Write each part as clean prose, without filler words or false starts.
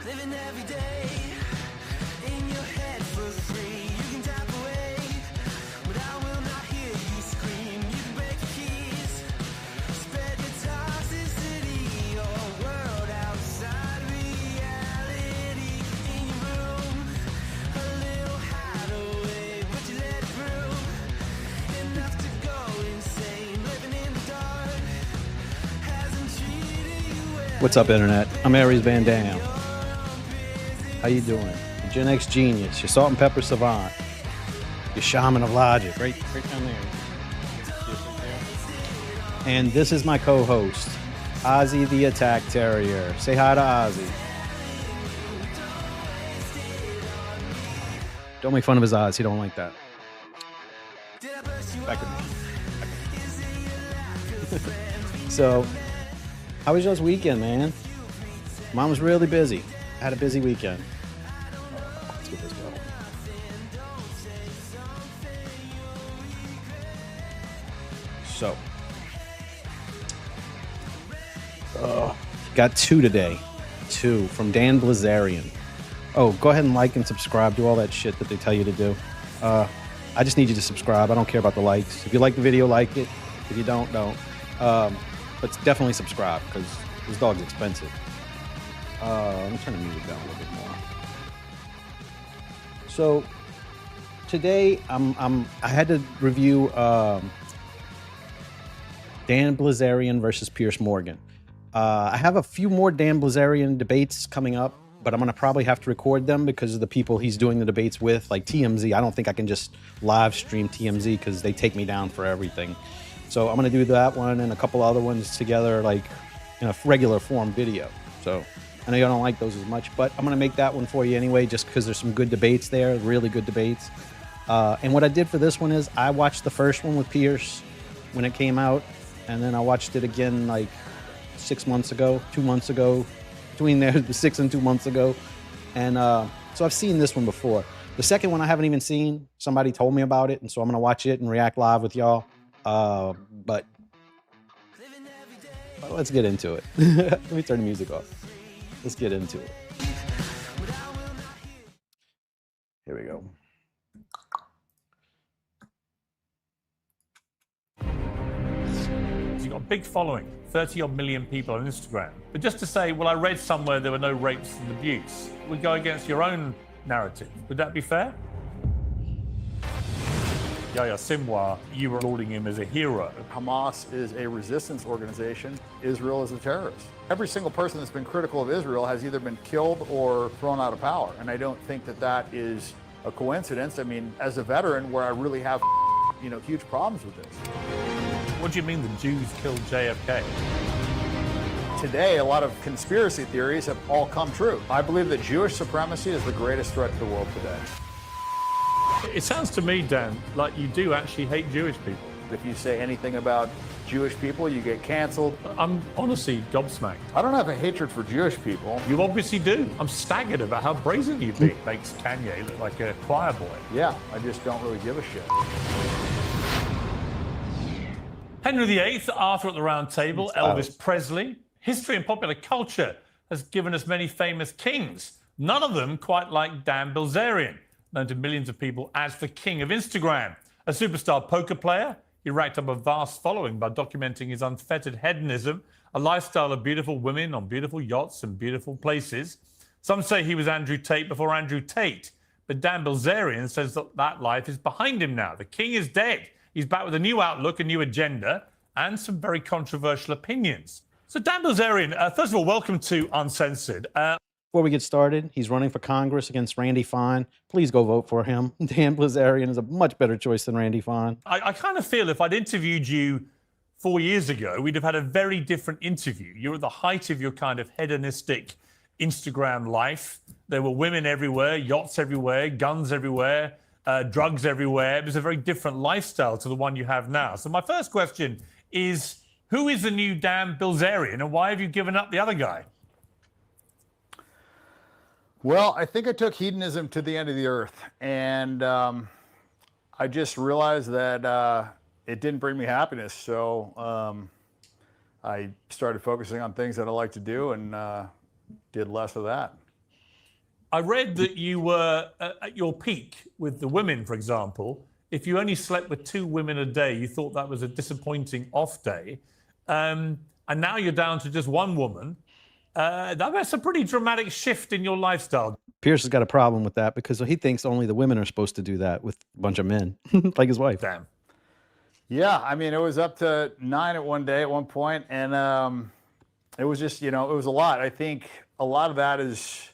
Living every day in your head for free. You can tap away, but I will not hear you scream. You can break the keys, spread your toxicity, your world outside reality. In your room, a little hideaway, but you let it through. Enough to go insane, living in the dark hasn't treated you well. What's up, Internet? I'm Aries Van Dam. How you doing? Your Gen X genius, your salt and pepper savant, your shaman of logic, right down there. And this is my co-host, Ozzy the Attack Terrier. Say hi to Ozzy. Don't make fun of his eyes. He don't like that. Back with me. So, how was y'all's weekend, man? Mom was really busy. I had a busy weekend. Let's get this going. So, got two today. Two from Dan Bilzerian. Oh, go ahead and like and subscribe. Do all that shit that they tell you to do. I just need you to subscribe. I don't care about the likes. If you like the video, like it. If you don't. But definitely subscribe because this dog's expensive. Let me turn the music down a little bit more. So today I had to review Dan Bilzerian versus Piers Morgan. I have a few more Dan Bilzerian debates coming up, but I'm gonna probably have to record them because of the people he's doing the debates with, like TMZ. I don't think I can just live stream TMZ because they take me down for everything. So I'm gonna do that one and a couple other ones together, like in a regular form video. So I know you don't like those as much, but I'm gonna make that one for you anyway, just because there's some good debates there, really good debates. And what I did for this one is I watched the first one with Piers when it came out, and then I watched it again like 2 months ago, between there, the 6 and 2 months ago. And so I've seen this one before. The second one I haven't even seen. Somebody told me about it, and so I'm gonna watch it and react live with y'all. But let's get into it. Let me turn the music off. Let's get into it. Here we go. You've got a big following, 30-odd million people on Instagram. But just to say, well, I read somewhere there were no rapes and abuse, would go against your own narrative. Would that be fair? Yahya Sinwar, you were lauding him as a hero. Hamas is a resistance organization. Israel is a terrorist. Every single person that's been critical of Israel has either been killed or thrown out of power. And I don't think that that is a coincidence. I mean, as a veteran, where I really have, huge problems with this. What do you mean the Jews killed JFK? Today, a lot of conspiracy theories have all come true. I believe that Jewish supremacy is the greatest threat to the world today. It sounds to me, Dan, like you do actually hate Jewish people. If you say anything about Jewish people, you get canceled. I'm honestly gobsmacked. I don't have a hatred for Jewish people. You obviously do. I'm staggered about how brazen you've been. Makes Kanye look like a choir boy. Yeah, I just don't really give a shit. Henry VIII, Arthur at the Round Table, Elvis Presley. History and popular culture has given us many famous kings. None of them quite like Dan Bilzerian, known to millions of people as the king of Instagram. A superstar poker player, he racked up a vast following by documenting his unfettered hedonism, a lifestyle of beautiful women on beautiful yachts and beautiful places. Some say he was Andrew Tate before Andrew Tate, but Dan Bilzerian says that that life is behind him now. The king is dead. He's back with a new outlook, a new agenda, and some very controversial opinions. So Dan Bilzerian, first of all, welcome to Uncensored. Before we get started, he's running for Congress against Randy Fine. Please go vote for him. Dan Bilzerian is a much better choice than Randy Fine. I kind of feel if I'd interviewed you 4 years ago, we'd have had a very different interview. You're at the height of your kind of hedonistic Instagram life. There were women everywhere, yachts everywhere, guns everywhere, drugs everywhere. It was a very different lifestyle to the one you have now. So my first question is, who is the new Dan Bilzerian and why have you given up the other guy? Well, I think I took hedonism to the end of the earth, and I just realized that it didn't bring me happiness. So I started focusing on things that I like to do and did less of that. I read that you were at your peak with the women, for example. If you only slept with 2 women a day, you thought that was a disappointing off day. And now you're down to just 1 woman. That's a pretty dramatic shift in your lifestyle. Piers has got a problem with that because he thinks only the women are supposed to do that with a bunch of men, like his wife. Damn. Yeah, I mean, it was up to 9 at one day at one point, and it was just, it was a lot. I think a lot of that is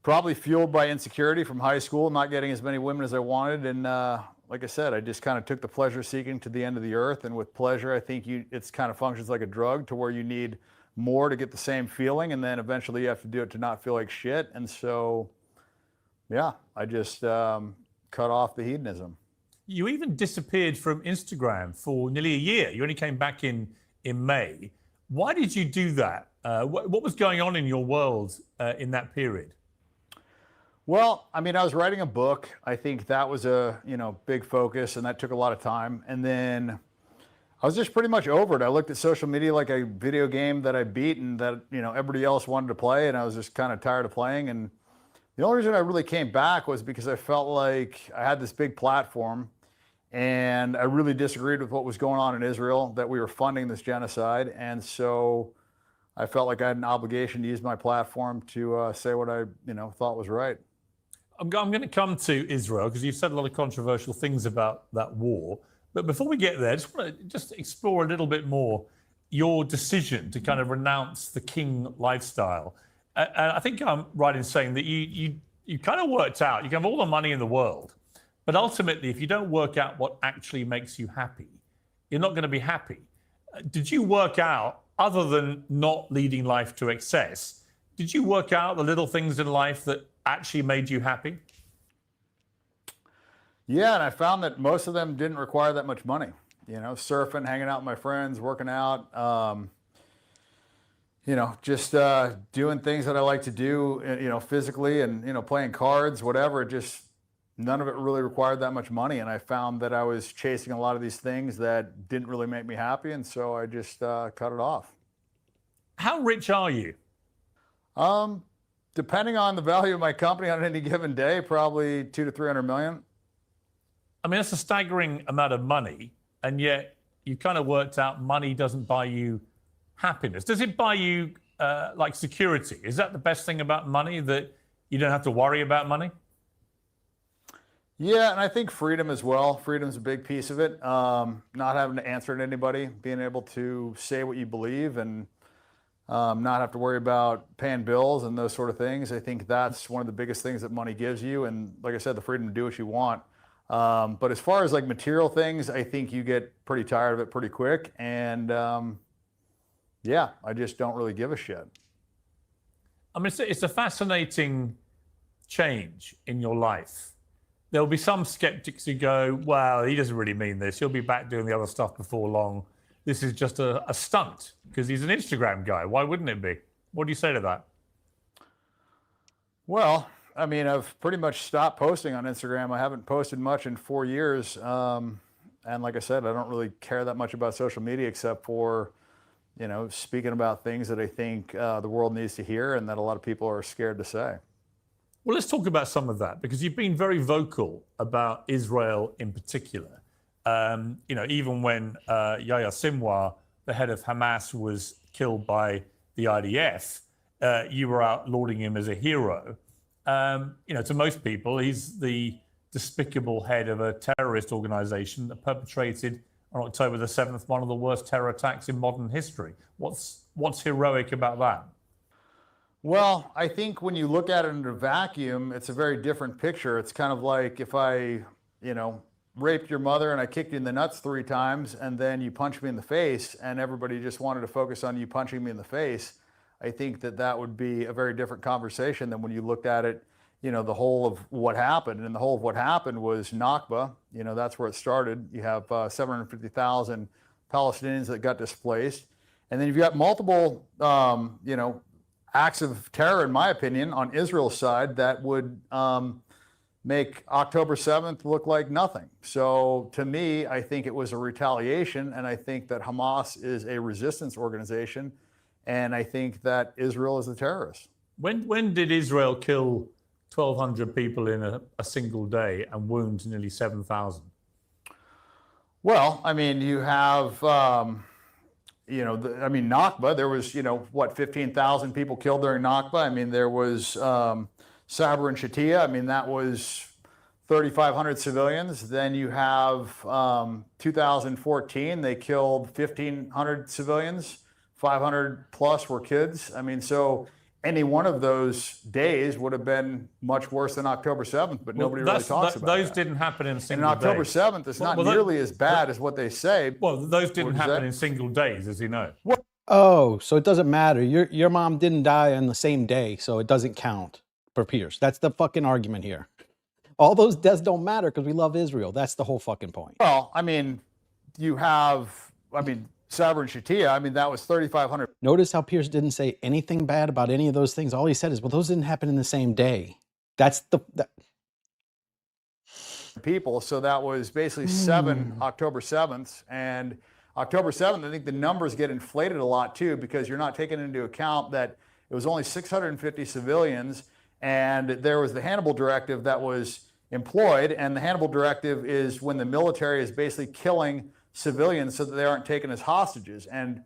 probably fueled by insecurity from high school, not getting as many women as I wanted. And like I said, I just kind of took the pleasure seeking to the end of the earth. And with pleasure, I think it's kind of functions like a drug to where you need more to get the same feeling. And then eventually you have to do it to not feel like shit. And so, yeah, I just cut off the hedonism. You even disappeared from Instagram for nearly a year. You only came back in May. Why did you do that? What was going on in your world in that period? Well, I mean, I was writing a book. I think that was a, big focus, and that took a lot of time. And then I was just pretty much over it. I looked at social media like a video game that I beat and that, everybody else wanted to play, and I was just kind of tired of playing. And the only reason I really came back was because I felt like I had this big platform, and I really disagreed with what was going on in Israel, that we were funding this genocide. And so I felt like I had an obligation to use my platform to say what I, thought was right. I'm going to come to Israel because you've said a lot of controversial things about that war. But before we get there, I just want to explore a little bit more your decision to kind of renounce the king lifestyle. And I think I'm right in saying that you kind of worked out, you can have all the money in the world, but ultimately, if you don't work out what actually makes you happy, you're not going to be happy. Did you work out, other than not leading life to excess, did you work out the little things in life that actually made you happy? Yeah, and I found that most of them didn't require that much money. Surfing, hanging out with my friends, working out, just doing things that I like to do, physically, and, playing cards, whatever. None of it really required that much money. And I found that I was chasing a lot of these things that didn't really make me happy. And so I just cut it off. How rich are you? Depending on the value of my company on any given day, probably 200 to 300 million. I mean, that's a staggering amount of money. And yet you kind of worked out money doesn't buy you happiness. Does it buy you like security? Is that the best thing about money, that you don't have to worry about money? Yeah, and I think freedom as well. Freedom's a big piece of it. Not having to answer to anybody, being able to say what you believe, and not have to worry about paying bills and those sort of things. I think that's one of the biggest things that money gives you. And like I said, the freedom to do what you want. But as far as like material things, I think you get pretty tired of it pretty quick. And yeah, I just don't really give a shit. I mean, it's a fascinating change in your life. There'll be some skeptics who go, well, he doesn't really mean this. He'll be back doing the other stuff before long. This is just a stunt because he's an Instagram guy. Why wouldn't it be? What do you say to that? Well, I mean, I've pretty much stopped posting on Instagram. I haven't posted much in 4 years. And like I said, I don't really care that much about social media except for, speaking about things that I think the world needs to hear and that a lot of people are scared to say. Well, let's talk about some of that, because you've been very vocal about Israel in particular. Even when Yahya Sinwar, the head of Hamas, was killed by the IDF, you were out lauding him as a hero. To most people, he's the despicable head of a terrorist organization that perpetrated on October the 7th one of the worst terror attacks in modern history. What's heroic about that? Well, I think when you look at it in a vacuum, it's a very different picture. It's kind of like if I, raped your mother and I kicked you in the nuts 3 times and then you punched me in the face and everybody just wanted to focus on you punching me in the face. I think that would be a very different conversation than when you looked at it, the whole of what happened. And the whole of what happened was Nakba. That's where it started. You have 750,000 Palestinians that got displaced. And then you've got multiple, acts of terror, in my opinion, on Israel's side that would make October 7th look like nothing. So to me, I think it was a retaliation, and I think that Hamas is a resistance organization, and I think that Israel is a terrorist. When did Israel kill 1,200 people in a single day and wound nearly 7,000? Well, I mean, you have, Nakba, there was, 15,000 people killed during Nakba. I mean, there was Sabra and Shatila. I mean, that was 3,500 civilians. Then you have 2014, they killed 1,500 civilians, 500 plus were kids. I mean, so any one of those days would have been much worse than October 7th, but nobody really talks about those that. didn't happen in a single day. And October 7th, it's not nearly as bad as what they say. Well, those didn't happen in single days, as you know. Oh, so it doesn't matter. Your mom didn't die on the same day, so it doesn't count for Piers. That's the fucking argument here. All those deaths don't matter because we love Israel. That's the whole fucking point. Well, I mean, you have, Sabra and Shatila, that was 3,500. Notice how Piers didn't say anything bad about any of those things. All he said is, well, those didn't happen in the same day. That's people. So that was basically 7 October 7th. And October 7th, I think the numbers get inflated a lot too, because you're not taking into account that it was only 650 civilians. And there was the Hannibal Directive that was employed. And the Hannibal Directive is when the military is basically killing civilians so that they aren't taken as hostages. And,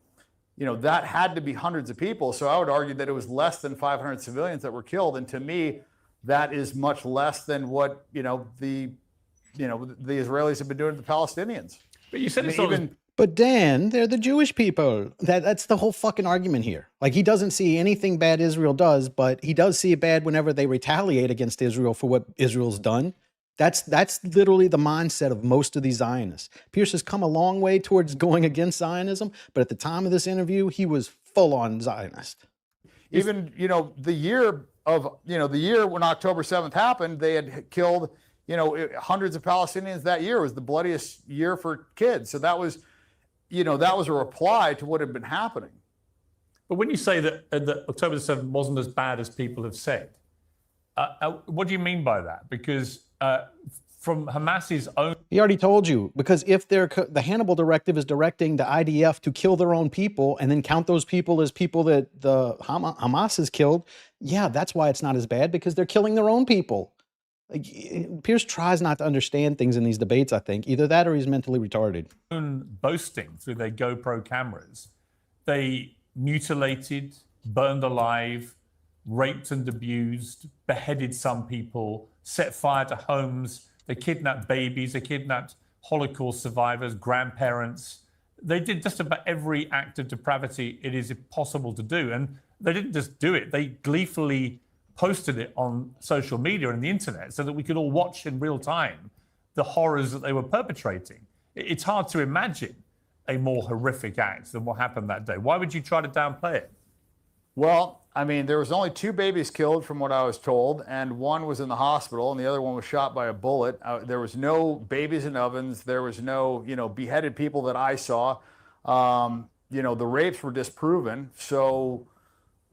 that had to be hundreds of people. So I would argue that it was less than 500 civilians that were killed. And to me, that is much less than what, the Israelis have been doing to the Palestinians. But you said it's But Dan, they're the Jewish people. That's the whole fucking argument here. Like, he doesn't see anything bad Israel does, but he does see it bad whenever they retaliate against Israel for what Israel's done. That's literally the mindset of most of these Zionists. Piers has come a long way towards going against Zionism, but at the time of this interview, he was full on Zionist. Even, the year when October 7th happened, they had killed, hundreds of Palestinians that year. It was the bloodiest year for kids. So that was, that was a reply to what had been happening. But when you say that October 7th wasn't as bad as people have said, what do you mean by that? Because from Hamas's own... He already told you, because if the Hannibal Directive is directing the IDF to kill their own people and then count those people as people that the Hamas has killed, yeah, that's why it's not as bad, because they're killing their own people. Like, Piers tries not to understand things in these debates, I think. Either that or he's mentally retarded. Boasting through their GoPro cameras, they mutilated, burned alive, raped and abused, beheaded some people, set fire to homes, they kidnapped babies, they kidnapped Holocaust survivors, grandparents. They did just about every act of depravity it is possible to do. And they didn't just do it, they gleefully posted it on social media and the internet so that we could all watch in real time the horrors that they were perpetrating. It's hard to imagine a more horrific act than what happened that day. Why would you try to downplay it? Well, there was only 2 babies killed from what I was told, and one was in the hospital and the other one was shot by a bullet. There was no babies in ovens. There was no, beheaded people that I saw. The rapes were disproven. So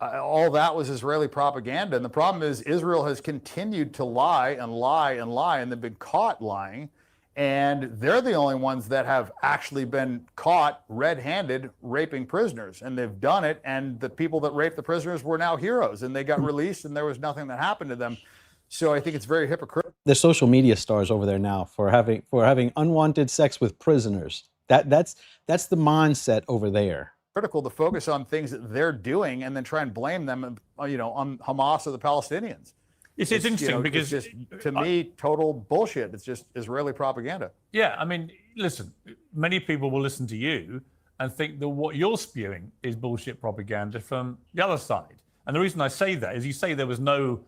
all that was Israeli propaganda. And the problem is Israel has continued to lie and lie and lie, and they've been caught lying. And they're the only ones that have actually been caught red-handed raping prisoners. And they've done it, and the people that raped the prisoners were now heroes, and they got released, and there was nothing that happened to them. So I think it's very hypocritical. They're social media stars over there now for having unwanted sex with prisoners. That's the mindset over there. Critical to focus on things that they're doing and then try and blame them, on Hamas or the Palestinians. It's interesting because it's just, to me, total bullshit. It's just Israeli propaganda. Yeah, listen, many people will listen to you and think that what you're spewing is bullshit propaganda from the other side. And the reason I say that is you say there was no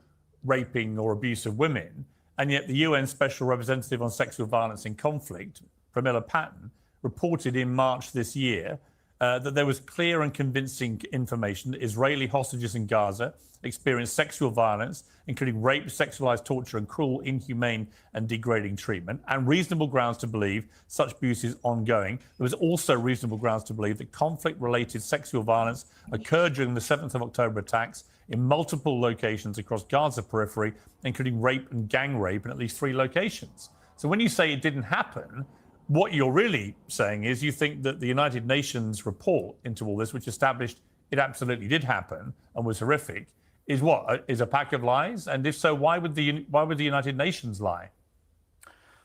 raping or abuse of women, and yet the UN Special Representative on Sexual Violence in Conflict, Pramila Patten, reported in March this year that there was clear and convincing information that Israeli hostages in Gaza experienced sexual violence, including rape, sexualized torture, and cruel, inhumane, and degrading treatment, and reasonable grounds to believe such abuse is ongoing. There was also reasonable grounds to believe that conflict-related sexual violence occurred during the 7th of October attacks in multiple locations across Gaza periphery, including rape and gang rape in at least 3 locations. So when you say it didn't happen, what you're really saying is you think that the United Nations report into all this, which established it absolutely did happen and was horrific, is what? Is a pack of lies? And if so, why would the United Nations lie?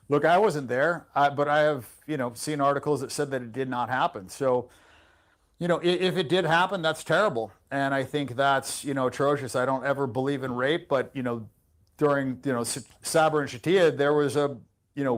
Look, I wasn't there, but I have, seen articles that said that it did not happen. So, if it did happen, that's terrible. And I think that's, atrocious. I don't ever believe in rape, but, during, Sabra and Shatia, there was a,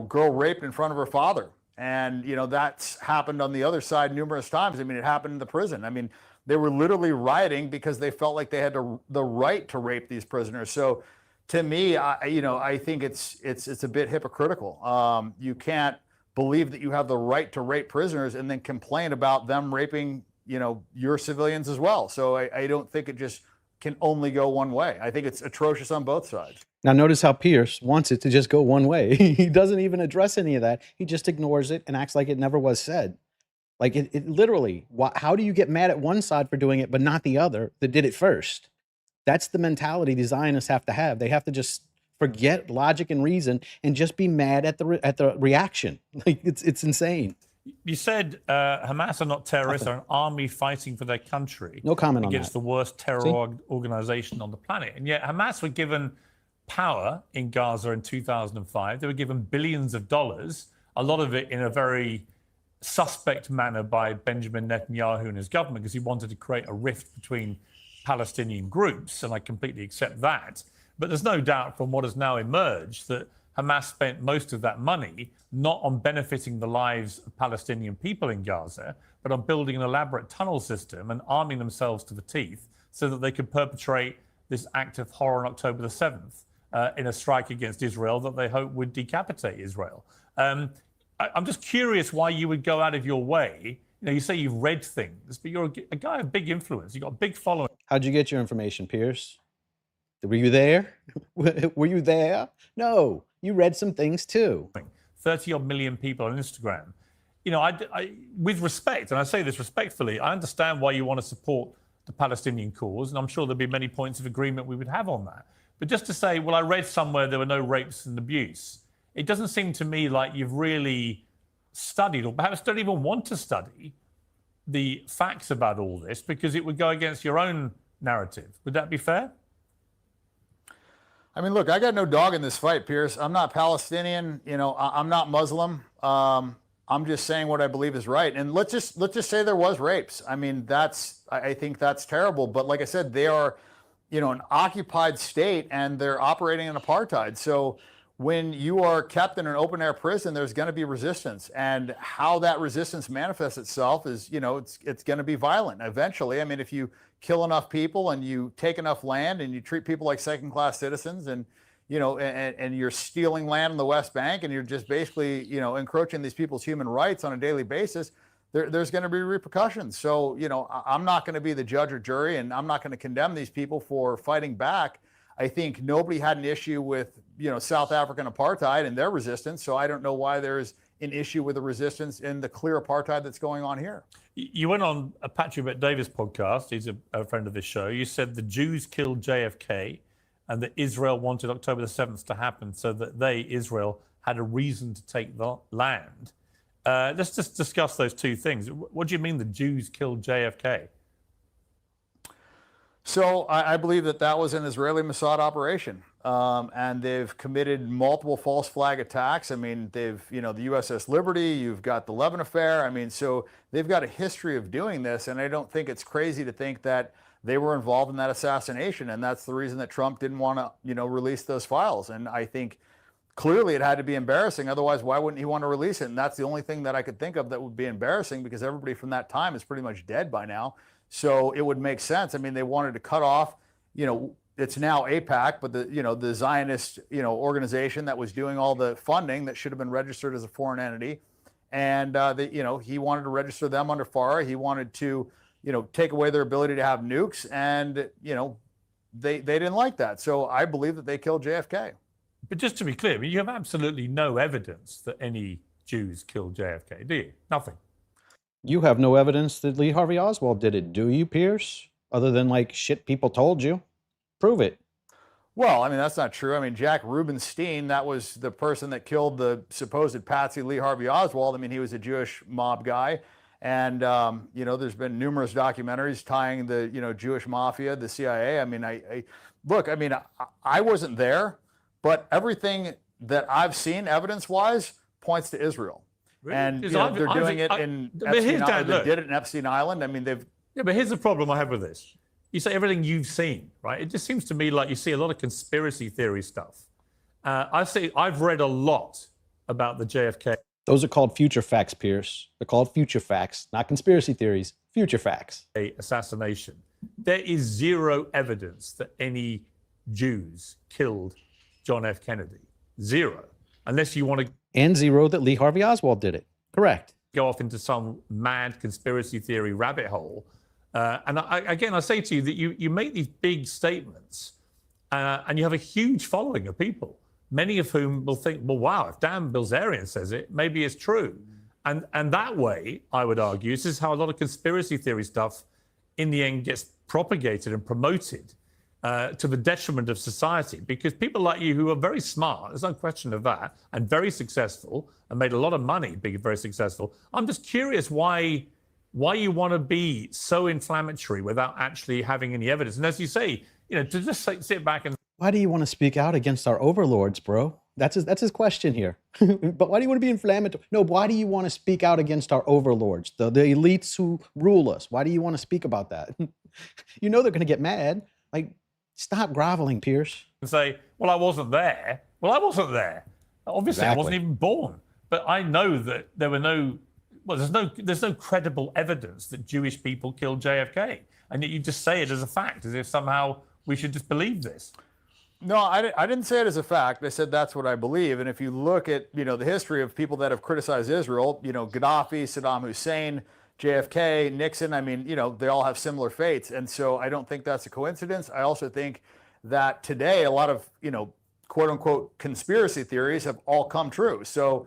girl raped in front of her father. And, that's happened on the other side numerous times. I mean, it happened in the prison. I mean, they were literally rioting because they felt like they had the right to rape these prisoners. So to me, I think it's a bit hypocritical. You can't believe that you have the right to rape prisoners and then complain about them raping, your civilians as well. So I don't think it just can only go one way. I think it's atrocious on both sides. Now, notice how Piers wants it to just go one way. He doesn't even address any of that. He just ignores it and acts like it never was said. Like it literally, how do you get mad at one side for doing it, but not the other that did it first? That's the mentality the Zionists have to have. They have to just forget logic and reason and just be mad at the reaction. Like it's insane. You said Hamas are not terrorists, are an army fighting for their country. No comment on that. Against the worst terror organization on the planet. And yet Hamas were given power in Gaza in 2005. They were given billions of dollars, a lot of it in a very suspect manner by Benjamin Netanyahu and his government, because he wanted to create a rift between Palestinian groups, and I completely accept that. But there's no doubt from what has now emerged that Hamas spent most of that money not on benefiting the lives of Palestinian people in Gaza, but on building an elaborate tunnel system and arming themselves to the teeth so that they could perpetrate this act of horror on October the 7th in a strike against Israel that they hope would decapitate Israel. I'm just curious why you would go out of your way. You say you've read things, but you're a guy of big influence. You've got a big following. How'd you get your information, Piers? Were you there? Were you there? No, you read some things too. 30-odd million people on Instagram. I with respect, and I say this respectfully, I understand why you want to support the Palestinian cause, and I'm sure there'll be many points of agreement we would have on that. But just to say, well, I read somewhere there were no rapes and abuse, it doesn't seem to me like you've really studied, or perhaps don't even want to study, the facts about all this, because it would go against your own narrative. Would that be fair? I mean, look, I got no dog in this fight, Piers. I'm not Palestinian. I'm not Muslim. I'm just saying what I believe is right. And let's just say there was rapes. I mean, I think that's terrible. But like I said, they are, an occupied state, and they're operating in apartheid. So when you are kept in an open air prison, there's going to be resistance, and how that resistance manifests itself is, it's going to be violent eventually. I mean, if you kill enough people and you take enough land and you treat people like second-class citizens, and and you're stealing land in the West Bank, and you're just basically encroaching these people's human rights on a daily basis, there's going to be repercussions. So I'm not going to be the judge or jury, and I'm not going to condemn these people for fighting back. I think nobody had an issue with South African apartheid and their resistance, so I don't know why there's an issue with the resistance in the clear apartheid that's going on here. You went on a Patrick Bet-Davis podcast. He's a friend of this show. You said the Jews killed JFK and that Israel wanted October the 7th to happen so that Israel, had a reason to take the land. Let's just discuss those two things. What do you mean the Jews killed JFK? So I believe that was an Israeli Mossad operation, and they've committed multiple false flag attacks. I mean, they've, the USS Liberty, you've got the Levin affair. I mean, so they've got a history of doing this, and I don't think it's crazy to think that they were involved in that assassination, and that's the reason that Trump didn't want to, release those files. And I think clearly it had to be embarrassing. Otherwise, why wouldn't he want to release it? And that's the only thing that I could think of that would be embarrassing, because everybody from that time is pretty much dead by now. So it would make sense. I mean, they wanted to cut off, it's now AIPAC, but the Zionist, organization that was doing all the funding that should have been registered as a foreign entity. And, he wanted to register them under FARA. He wanted to, take away their ability to have nukes. And, they didn't like that. So I believe that they killed JFK. But just to be clear, you have absolutely no evidence that any Jews killed JFK, do you? Nothing. You have no evidence that Lee Harvey Oswald did it, do you, Piers? Other than shit people told you. Prove it. Well, I mean, that's not true. I mean, Jack Rubenstein, that was the person that killed the supposed patsy Lee Harvey Oswald. I mean, he was a Jewish mob guy. And, there's been numerous documentaries tying the, Jewish mafia, the CIA. I mean, I wasn't there, but everything that I've seen evidence-wise points to Israel. Really? And they're doing it in Epstein Island. They did it in Epstein Island. I mean, Yeah, but here's the problem I have with this. You say everything you've seen, right? It just seems to me like you see a lot of conspiracy theory stuff. I've read a lot about the JFK. Those are called future facts, Piers. They're called future facts, not conspiracy theories, future facts. Assassination. There is zero evidence that any Jews killed John F. Kennedy. Zero. Unless you want to... And zero that Lee Harvey Oswald did it. Correct. Go off into some mad conspiracy theory rabbit hole. I say to you that you make these big statements and you have a huge following of people, many of whom will think, well, wow, if Dan Bilzerian says it, maybe it's true. And that way, I would argue, this is how a lot of conspiracy theory stuff in the end gets propagated and promoted to the detriment of society, because people like you who are very smart, there's no question of that, and very successful and made a lot of money being very successful. I'm just curious why you want to be so inflammatory without actually having any evidence. And as you say, to just sit back and... Why do you want to speak out against our overlords, bro? That's his question here. But why do you want to be inflammatory? No, why do you want to speak out against our overlords, the elites who rule us? Why do you want to speak about that? They're going to get mad. Like, stop groveling, Piers. And say, well, I wasn't there. Well, I wasn't there. Obviously, exactly. I wasn't even born. But I know that there were there's no credible evidence that Jewish people killed JFK. And yet you just say it as a fact, as if somehow we should just believe this. No, I didn't say it as a fact. I said that's what I believe. And if you look at, the history of people that have criticized Israel, Gaddafi, Saddam Hussein, JFK, Nixon, they all have similar fates. And so I don't think that's a coincidence. I also think that today a lot of, quote unquote conspiracy theories have all come true. So,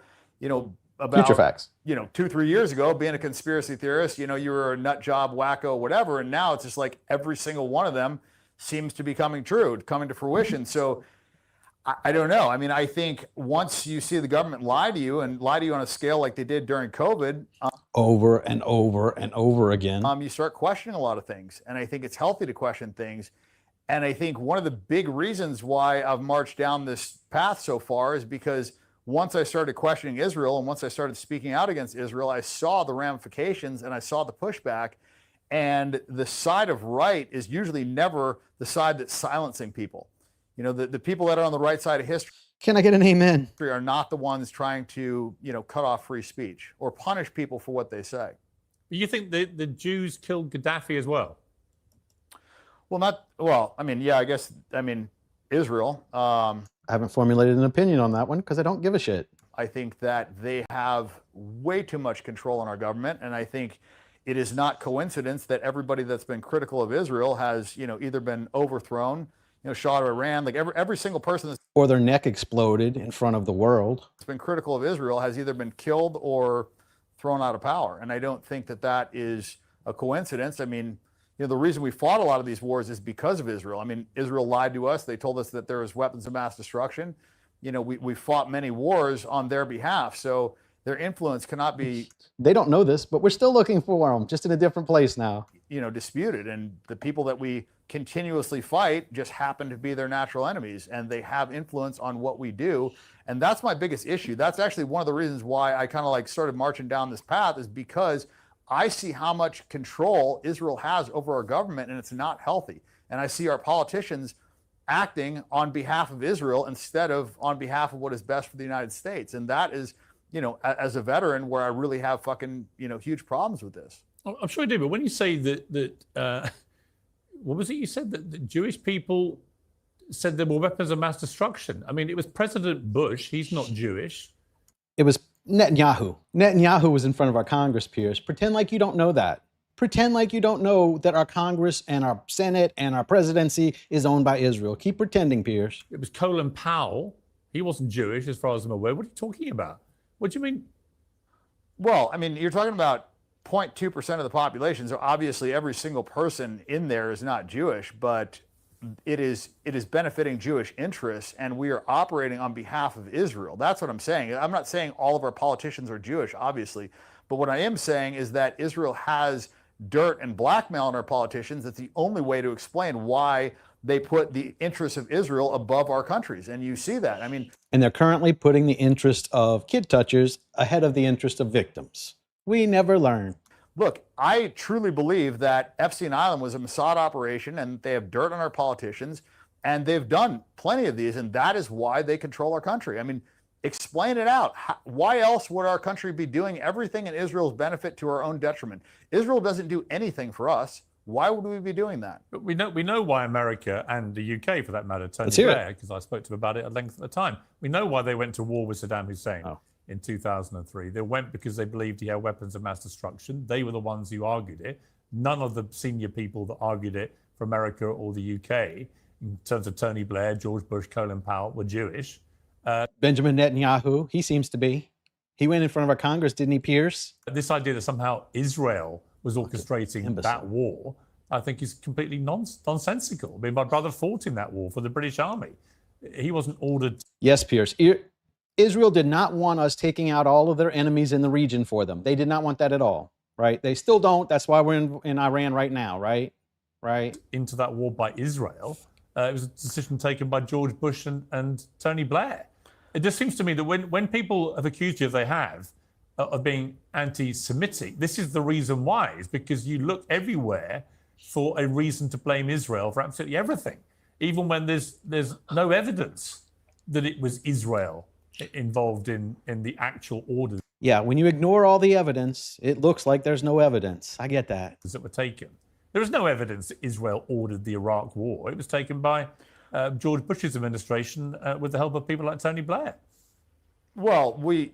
about future facts. 2-3 years ago, being a conspiracy theorist, you were a nut job, wacko, whatever. And now it's just like every single one of them seems to be coming true, coming to fruition. So I don't know. I think once you see the government lie to you on a scale like they did during COVID, over and over and over again, you start questioning a lot of things. And I think it's healthy to question things. And I think one of the big reasons why I've marched down this path so far is because once I started questioning Israel and once I started speaking out against Israel, I saw the ramifications and I saw the pushback. And the side of right is usually never the side that's silencing people. The people that are on the right side of history. Can I get an amen? Are not the ones trying to, cut off free speech or punish people for what they say. You think the Jews killed Gaddafi as well? Israel. I haven't formulated an opinion on that one because I don't give a shit. I think that they have way too much control in our government. And I think it is not coincidence that everybody that's been critical of Israel has, either been overthrown, Shah of Iran, like every single person that's... Or their neck exploded in front of the world. ...that's been critical of Israel has either been killed or thrown out of power. And I don't think that is a coincidence. The reason we fought a lot of these wars is because of Israel. Israel lied to us. They told us that there was weapons of mass destruction. We fought many wars on their behalf. So their influence cannot be... They don't know this, but we're still looking for them, just in a different place now. Disputed. And the people that we continuously fight just happen to be their natural enemies, and they have influence on what we do. And that's my biggest issue. That's actually one of the reasons why I kind of started marching down this path, is because I see how much control Israel has over our government, and it's not healthy. And I see our politicians acting on behalf of Israel instead of on behalf of what is best for the United States. And that is, as a veteran, where I really have fucking, huge problems with this. I'm sure you do, but when you say that what was it you said? That Jewish people said there were weapons of mass destruction. It was President Bush. He's not Jewish. It was Netanyahu. Netanyahu was in front of our Congress, Piers. Pretend like you don't know that. Pretend like you don't know that our Congress and our Senate and our presidency is owned by Israel. Keep pretending, Piers. It was Colin Powell. He wasn't Jewish, as far as I'm aware. What are you talking about? What do you mean? Well, you're talking about 0.2% of the population. So obviously every single person in there is not Jewish, but it is benefiting Jewish interests, and we are operating on behalf of Israel. That's what I'm saying. I'm not saying all of our politicians are Jewish, obviously, but what I am saying is that Israel has dirt and blackmail on our politicians. That's the only way to explain why they put the interests of Israel above our countries. And you see that. I mean, And they're currently putting the interest of kid touchers ahead of the interest of victims. We never learn. look, I truly believe that Epstein Island was a Mossad operation, and they have dirt on our politicians, and they've done plenty of these, and that is why they control our country. I mean, explain it out. Why else would our country be doing everything in Israel's benefit to our own detriment? Israel doesn't do anything for us. Why would we be doing that? But we know why America and the UK, for that matter, Tony Let's hear it. Blair, because I spoke to him about it at length at the time. We know why they went to war with Saddam Hussein in 2003. They went because they believed he had weapons of mass destruction. They were the ones who argued it. None of the senior people that argued it for America or the UK, in terms of Tony Blair, George Bush, Colin Powell, were Jewish. Benjamin Netanyahu, he seems to be. He went in front of our Congress, didn't he, Piers? This idea that somehow Israel was orchestrating imbecile. that war, I think is completely nonsensical. I mean, my brother fought in that war for the British Army. He wasn't ordered. Yes, Piers. Israel did not want us taking out all of their enemies in the region for them. They did not want that at all, right? They still don't. That's why we're in Iran right now, right? Right. Into that war by Israel. It was a decision taken by George Bush and Tony Blair. It just seems to me that when people have accused you, if they have, of being anti-Semitic, this is the reason why. It's because you look everywhere for a reason to blame Israel for absolutely everything, even when there's no evidence that it was Israel involved in the actual orders Yeah, when you ignore all the evidence, it looks like there's no evidence. I get that. that were taken. There is no evidence that Israel ordered the Iraq war. It was taken by George Bush's administration with the help of people like Tony Blair. Well, we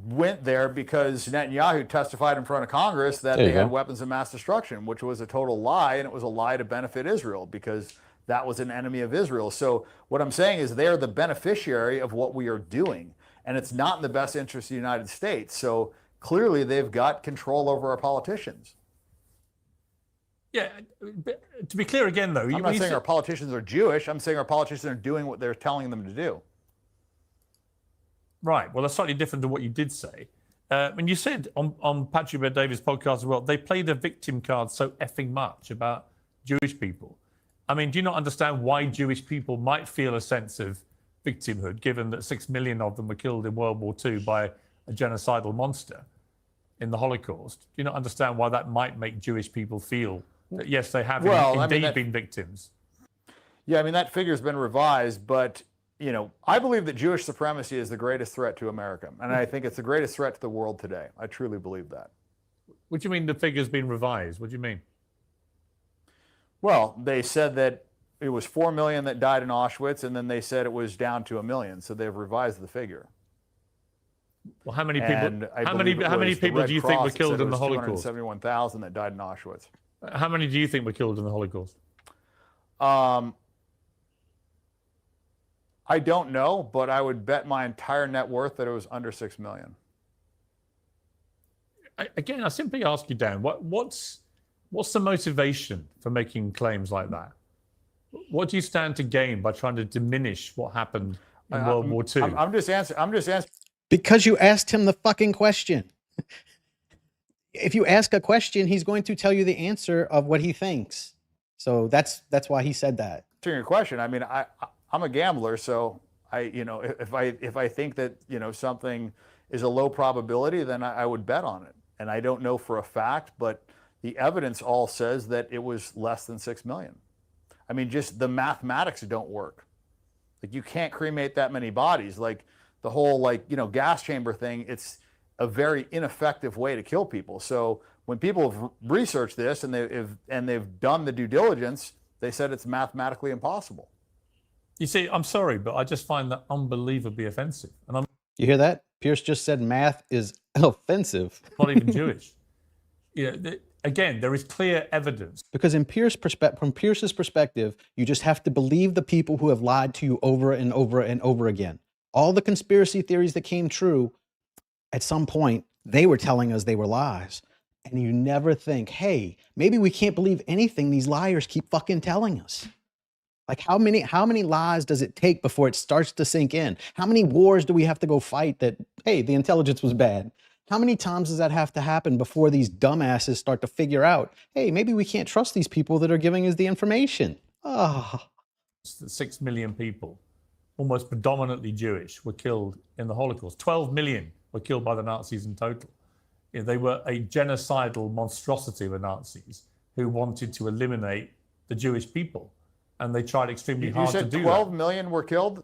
went there because Netanyahu testified in front of Congress that There you they had go. weapons of mass destruction, which was a total lie, and it was a lie to benefit Israel because that was an enemy of Israel. So what I'm saying is they're the beneficiary of what we are doing, and it's not in the best interest of the United States. So clearly they've got control over our politicians. Yeah, but to be clear again, though, I'm not saying our politicians are Jewish. I'm saying our politicians are doing what they're telling them to do. Right. Well, that's slightly different to what you did say. And you said on Patrick Bet Davis' podcast as well, they play the victim card so effing much about Jewish people. I mean, do you not understand why Jewish people might feel a sense of victimhood, given that 6 million of them were killed in World War II by a genocidal monster in the Holocaust? Do you not understand why that might make Jewish people feel that, yes, they have indeed been victims? Yeah, I mean, that figure's been revised, but you know, I believe that Jewish supremacy is the greatest threat to America, and I think it's the greatest threat to the world today. I truly believe that. What do you mean the figure's been revised? What do you mean? Well, they said that it was 4 million that died in Auschwitz, and then they said it was down to 1 million, so they've revised the figure. Well, how many people? And I How believe many it was the people Red do you think Cross were that said killed it in the was Holocaust? 271,000 that died in Auschwitz. How many do you think were killed in the Holocaust? I don't know, but I would bet my entire net worth that it was under 6 million. Again, I simply ask you, Dan, what's the motivation for making claims like that? What do you stand to gain by trying to diminish what happened in World War II? I'm just answering. Because you asked him the fucking question. If you ask a question, he's going to tell you the answer of what he thinks. So that's why he said that. Answering your question, I mean, I'm a gambler, so if I think that something is a low probability, then I would bet on it. And I don't know for a fact, but the evidence all says that it was less than 6 million. I mean, just the mathematics don't work. Like, you can't cremate that many bodies. Like the whole gas chamber thing, it's a very ineffective way to kill people. So when people have researched this and they've done the due diligence, they said it's mathematically impossible. You see, I'm sorry, but I just find that unbelievably offensive. And I'm You hear that? Pierce just said math is offensive. not even Jewish. Again, there is clear evidence. Because from Pierce's perspective, you just have to believe the people who have lied to you over and over and over again. All the conspiracy theories that came true, at some point, they were telling us they were lies. And you never think, hey, maybe we can't believe anything these liars keep fucking telling us. Like how many lies does it take before it starts to sink in? How many wars do we have to go fight that, hey, the intelligence was bad? How many times does that have to happen before these dumbasses start to figure out, hey, maybe we can't trust these people that are giving us the information? Oh. 6 million people, almost predominantly Jewish, were killed in the Holocaust. 12 million were killed by the Nazis in total. They were a genocidal monstrosity of the Nazis who wanted to eliminate the Jewish people. And they tried extremely hard to do that. You said 12 million were killed?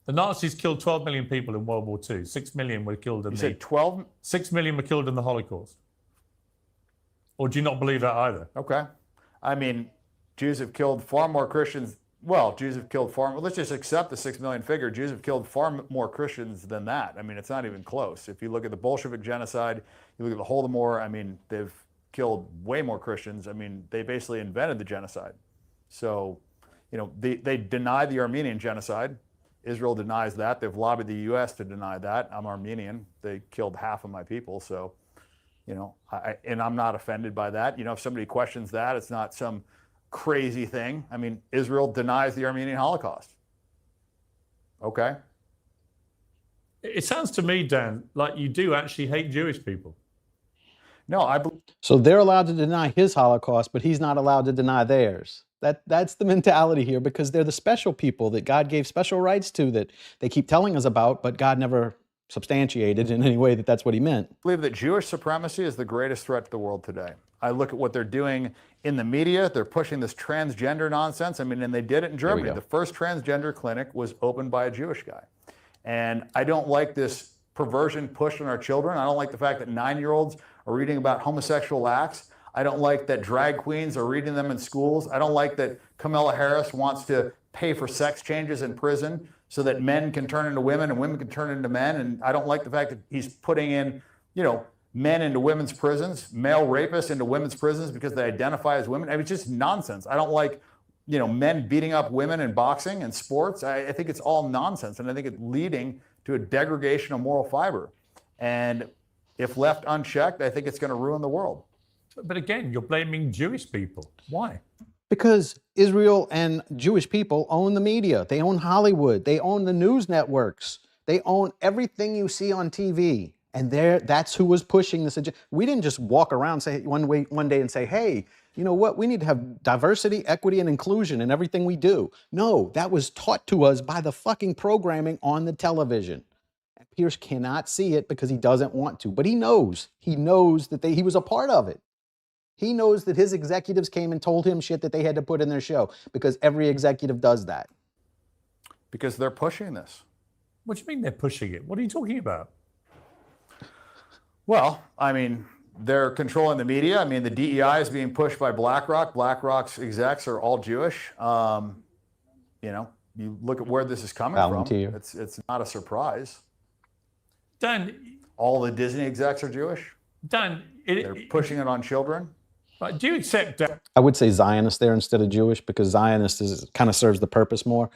The Nazis killed 12 million people in World War II. 6 million were killed in You said 12? 6 million were killed in the Holocaust. Or do you not believe that either? Okay. I mean, Jews have killed far more Christians. Well, Jews have killed far more. Let's just accept the 6 million figure. Jews have killed far more Christians than that. I mean, it's not even close. If you look at the Bolshevik genocide, you look at the Holodomor, I mean, they've killed way more Christians. I mean, they basically invented the genocide. So, you know, they deny the Armenian genocide. Israel denies that. They've lobbied the U.S. to deny that. I'm Armenian. They killed half of my people. So, you know, and I'm not offended by that. You know, if somebody questions that, it's not some crazy thing. I mean, Israel denies the Armenian Holocaust. Okay. It sounds to me, Dan, like you do actually hate Jewish people. No, So they're allowed to deny his Holocaust, but he's not allowed to deny theirs. That's the mentality here, because they're the special people that God gave special rights to that they keep telling us about, but God never substantiated in any way that that's what he meant. I believe that Jewish supremacy is the greatest threat to the world today. I look at what they're doing in the media. They're pushing this transgender nonsense. I mean, and they did it in Germany. The first transgender clinic was opened by a Jewish guy. And I don't like this perversion pushed on our children. I don't like the fact that 9-year-olds are reading about homosexual acts. I don't like that drag queens are reading them in schools. I don't like that Kamala Harris wants to pay for sex changes in prison so that men can turn into women and women can turn into men. And I don't like the fact that he's putting in, you know, men into women's prisons, male rapists into women's prisons because they identify as women. I mean, it's just nonsense. I don't like, you know, men beating up women in boxing and sports. I think it's all nonsense. And I think it's leading to a degradation of moral fiber. And if left unchecked, I think it's going to ruin the world. But again, you're blaming Jewish people. Why? Because Israel and Jewish people own the media. They own Hollywood. They own the news networks. They own everything you see on TV. And that's who was pushing this agenda. We didn't just walk around say one day and say, hey, you know what? We need to have diversity, equity, and inclusion in everything we do. No, that was taught to us by the fucking programming on the television. And Piers cannot see it because he doesn't want to, but he knows. He knows that he was a part of it. He knows that his executives came and told him shit that they had to put in their show, because every executive does that. Because they're pushing this. What do you mean they're pushing it? What are you talking about? Well, I mean, they're controlling the media. I mean, the DEI is being pushed by BlackRock. BlackRock's execs are all Jewish. You know, you look at where this is coming from. It's not a surprise. Dan, all the Disney execs are Jewish. Dan, they're pushing it on children. Right, do you accept that? I would say Zionist there instead of Jewish, because Zionist kind of serves the purpose more.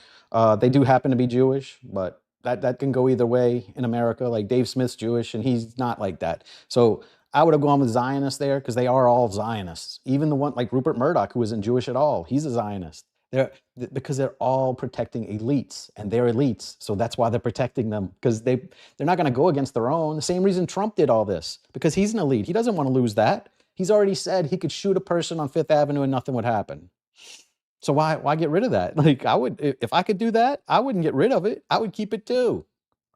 They do happen to be Jewish, but that can go either way in America. Like Dave Smith's Jewish, and he's not like that. So I would have gone with Zionists there, because they are all Zionists. Even the one like Rupert Murdoch, who isn't Jewish at all, he's a Zionist. Because they're all protecting elites, and they're elites. So that's why they're protecting them, because they're not going to go against their own. The same reason Trump did all this, because he's an elite. He doesn't want to lose that. He's already said he could shoot a person on Fifth Avenue and nothing would happen. So why get rid of that? Like, if I could do that, I wouldn't get rid of it. I would keep it too.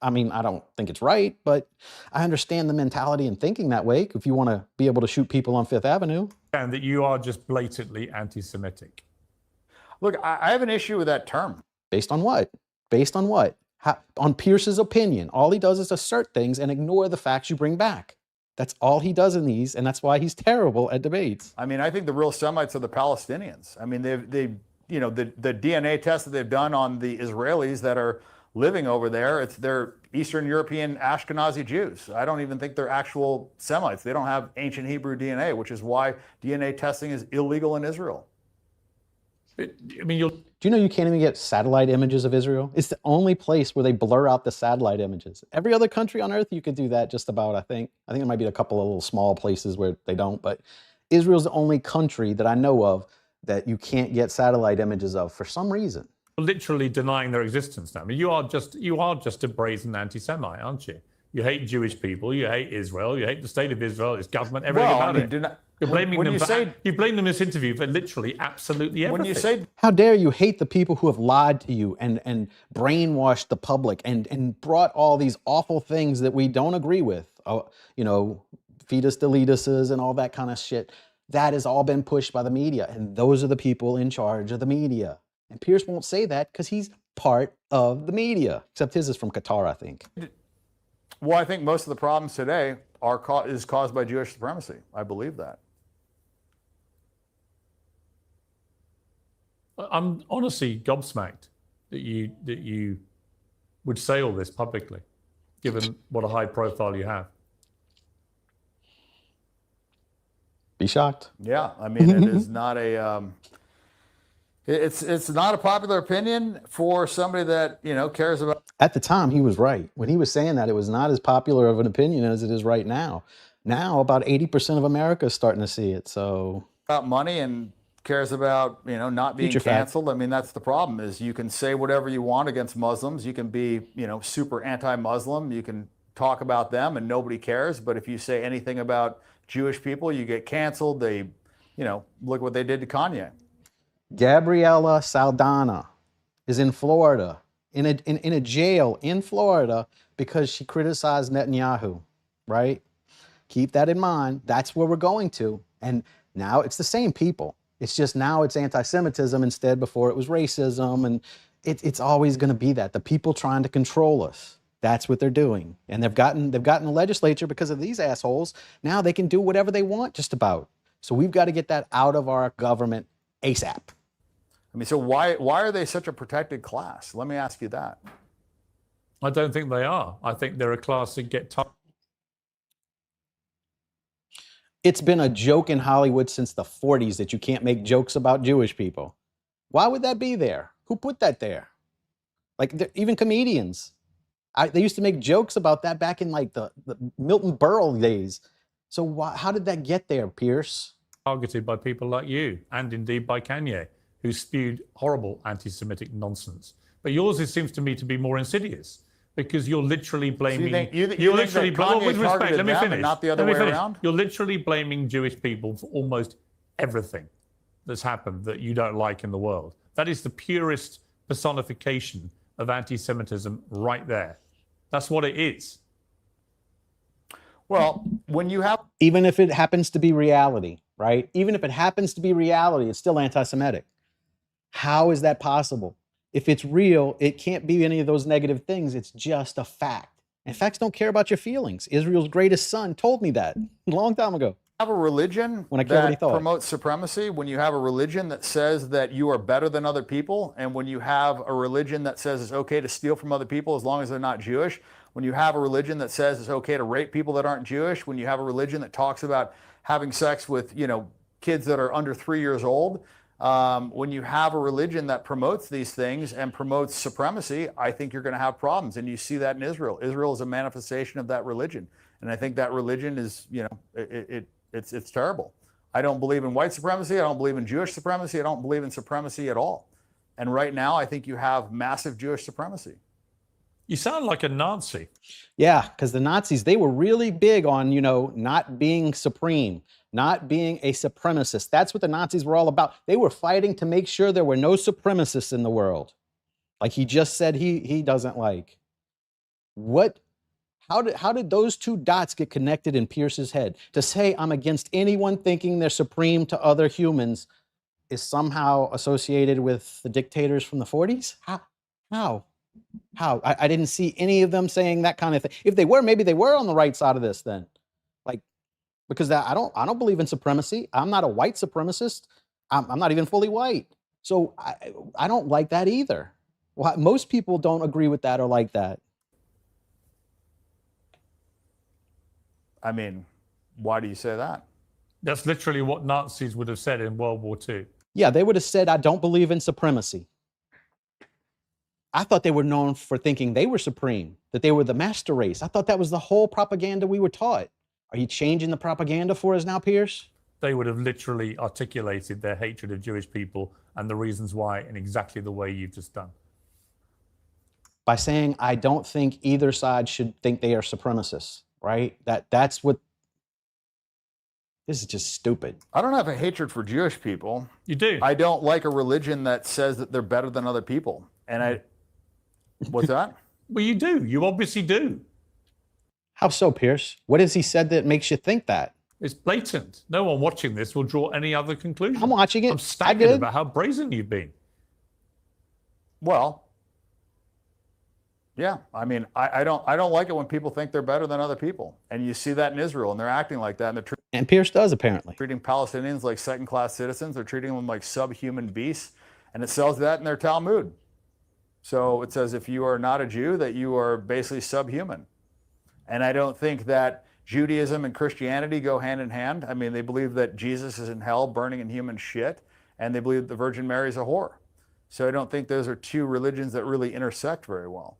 I mean, I don't think it's right, but I understand the mentality and thinking that way. If you want to be able to shoot people on Fifth Avenue. And that you are just blatantly anti-Semitic. Look, I have an issue with that term. Based on what? Based on what? On Pierce's opinion. All he does is assert things and ignore the facts you bring back. That's all he does in these, and that's why he's terrible at debates. I mean, I think the real Semites are the Palestinians. I mean, they you know, the DNA tests that they've done on the Israelis that are living over there, they're Eastern European Ashkenazi Jews. I don't even think they're actual Semites. They don't have ancient Hebrew DNA, which is why DNA testing is illegal in Israel. I mean, do you know you can't even get satellite images of Israel? It's the only place where they blur out the satellite images. Every other country on earth, you could do that just about, I think. I think there might be a couple of little small places where they don't, but Israel's the only country that I know of that you can't get satellite images of for some reason. literally denying their existence now. I mean, you are just a brazen anti-Semite, aren't you? You hate Jewish people, you hate Israel, you hate the state of Israel, its government, everything about it. You're blaming them you blame them in this interview for literally absolutely everything. When you say, how dare you hate the people who have lied to you and brainwashed the public and brought all these awful things that we don't agree with, you know, fetus deletuses and all that kind of shit. That has all been pushed by the media, and those are the people in charge of the media. And Piers won't say that because he's part of the media, except his is from Qatar, I think. well, I think most of the problems today is caused by Jewish supremacy. I believe that. I'm honestly gobsmacked that you would say all this publicly, given what a high profile you have. Be shocked. Yeah, I mean, it is not a. It's not a popular opinion for somebody that, you know, cares about. At the time, he was right. When he was saying that, it was not as popular of an opinion as it is right now. Now, about 80% of America is starting to see it. So About money and cares about, you know, not being Future fact. canceled. I mean, that's the problem. Is you can say whatever you want against Muslims. You can be, you know, super anti-Muslim. You can talk about them and nobody cares. But if you say anything about Jewish people, you get canceled. They, you know, look what they did to Kanye. Gabriela Saldana is in Florida, in a jail in Florida because she criticized Netanyahu, right? Keep that in mind. That's where we're going to. And now it's the same people. It's just now it's anti-Semitism instead. Before it was racism. And it's always going to be that. The people trying to control us. That's what they're doing. And they've gotten the legislature because of these assholes. Now they can do whatever they want just about. So we've got to get that out of our government ASAP. I mean, so why are they such a protected class? Let me ask you that. I don't think they are. I think they're a class that get tough. It's been a joke in Hollywood since the 40s that you can't make jokes about Jewish people. Why would that be there? Who put that there? Like, even comedians. They used to make jokes about that back in like the Milton Berle days. So how did that get there, Piers? Targeted by people like you, and indeed by Kanye, who spewed horrible anti-Semitic nonsense. But yours seems to me to be more insidious, because you're literally blaming. So you think you're literally that blaming. Kanye With respect, targeted let me them finish. and not the other Let me way finish. around? You're literally blaming Jewish people for almost everything that's happened that you don't like in the world. That is the purest personification of anti-Semitism right there. That's what it is. Well, when you have Even if it happens to be reality, right? Even if it happens to be reality, it's still anti-Semitic. How is that possible? If it's real, it can't be any of those negative things. It's just a fact. And facts don't care about your feelings. Israel's greatest son told me that a long time ago. have a religion When I care what he that thought. promotes supremacy, when you have a religion that says that you are better than other people, and when you have a religion that says it's okay to steal from other people as long as they're not Jewish, when you have a religion that says it's okay to rape people that aren't Jewish, when you have a religion that talks about having sex with, you know, kids that are under 3 years old, when you have a religion that promotes these things and promotes supremacy, I think you're going to have problems. And you see that in Israel. Israel is a manifestation of that religion. And I think that religion is, you know, it's terrible. I don't believe in white supremacy. I don't believe in Jewish supremacy. I don't believe in supremacy at all. And right now, I think you have massive Jewish supremacy. You sound like a Nazi. Yeah, because the Nazis, they were really big on, you know, not being supreme, not being a supremacist. That's what the Nazis were all about. They were fighting to make sure there were no supremacists in the world. Like he just said he doesn't like. How did those two dots get connected in Pierce's head? To say I'm against anyone thinking they're supreme to other humans is somehow associated with the dictators from the 40s? How? I didn't see any of them saying that kind of thing. If they were, maybe they were on the right side of this then. Like, because I don't believe in supremacy. I'm not a white supremacist. I'm not even fully white. So I don't like that either. Well, most people don't agree with that or like that. I mean, why do you say that? That's literally what Nazis would have said in World War II. Yeah, they would have said, I don't believe in supremacy. I thought they were known for thinking they were supreme, that they were the master race. I thought that was the whole propaganda we were taught. Are you changing the propaganda for us now, Piers? they would have literally articulated their hatred of Jewish people and the reasons why in exactly the way you've just done. By saying, I don't think either side should think they are supremacists, right? That's what, this is just stupid. I don't have a hatred for Jewish people. You do? I don't like a religion that says that they're better than other people. And what's that? Well, you do. You obviously do. How so, Piers? What has he said that makes you think that? It's blatant. No one watching this will draw any other conclusion. I'm watching it. I'm staggered about how brazen you've been. Well, yeah. I mean, I don't like it when people think they're better than other people. And you see that in Israel, and they're acting like that. And And Piers does, apparently. treating Palestinians like second-class citizens. They're treating them like subhuman beasts. And it sells that in their Talmud. So it says if you are not a Jew, that you are basically subhuman. And I don't think that Judaism and Christianity go hand in hand. I mean, they believe that Jesus is in hell burning in human shit, and they believe that the Virgin Mary is a whore. So I don't think those are two religions that really intersect very well.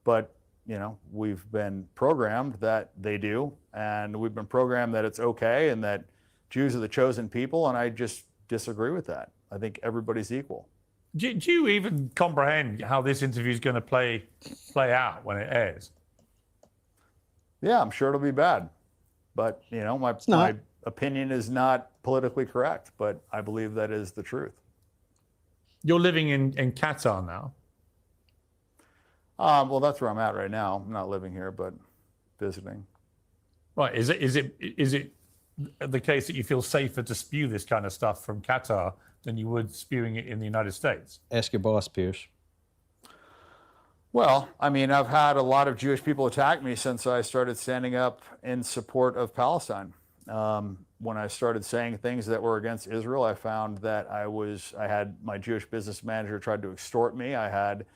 But, you know, we've been programmed that they do, and we've been programmed that it's okay and that Jews are the chosen people, and I just disagree with that. I think everybody's equal. Do you even comprehend how this interview is going to play out when it airs? Yeah, I'm sure it'll be bad. But, you know, my opinion is not politically correct, but I believe that is the truth. You're living in Qatar now. Well, that's where I'm at right now. I'm not living here, but visiting. Right. Is it the case that you feel safer to spew this kind of stuff from Qatar than you would spewing it in the United States? Ask your boss, Piers. Well, I mean, I've had a lot of Jewish people attack me since I started standing up in support of Palestine. When I started saying things that were against Israel, I found that I had my Jewish business manager tried to extort me. I had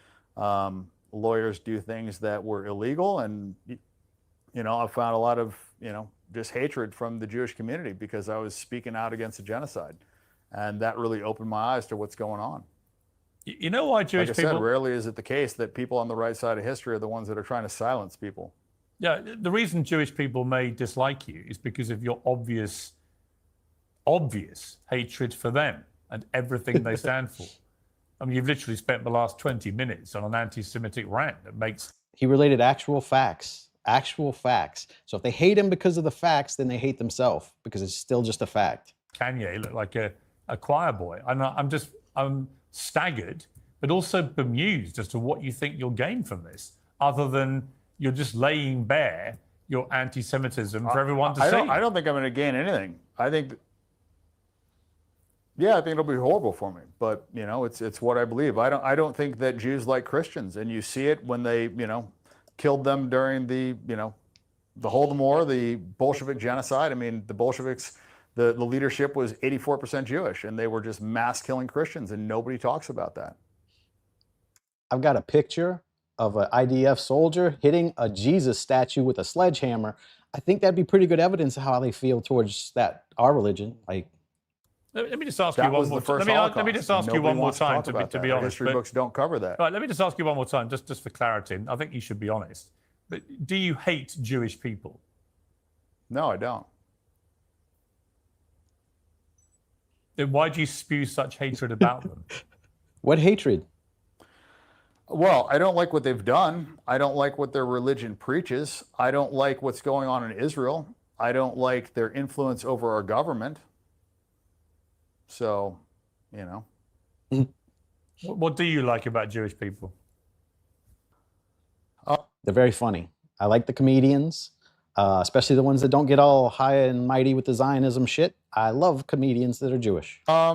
lawyers do things that were illegal. And, you know, I found a lot of, you know, just hatred from the Jewish community because I was speaking out against a genocide. And that really opened my eyes to what's going on. You know why Jewish people... Like I said, rarely is it the case that people on the right side of history are the ones that are trying to silence people. Yeah, the reason Jewish people may dislike you is because of your obvious hatred for them and everything they stand for. I mean, you've literally spent the last 20 minutes on an anti-Semitic rant that makes... He related actual facts. So if they hate him because of the facts, then they hate themselves because it's still just a fact. Kanye looked like a choir boy. I'm staggered, but also bemused as to what you think you'll gain from this, other than you're just laying bare your anti-Semitism for everyone to see. I don't think I'm going to gain anything. I think it'll be horrible for me, but you know, it's what I believe. I don't think that Jews like Christians, and you see it when they, you know, killed them during the, you know, the Holocaust, the Bolshevik genocide. I mean, the Bolsheviks, the leadership was 84% Jewish, and they were just mass killing Christians, and nobody talks about that. I've got a picture of an IDF soldier hitting a Jesus statue with a sledgehammer. I think that'd be pretty good evidence of how they feel towards our religion. Like, let me just ask you one more time. Let me just ask you one more time to be honest. History books don't cover that. Right, let me just ask you one more time, just for clarity. And I think you should be honest. But do you hate Jewish people? No, I don't. Then why do you spew such hatred about them? What hatred? Well, I don't like what they've done. I don't like what their religion preaches. I don't like what's going on in Israel. I don't like their influence over our government. So, you know. What do you like about Jewish people? They're very funny. I like the comedians, especially the ones that don't get all high and mighty with the Zionism shit. I love comedians that are Jewish. I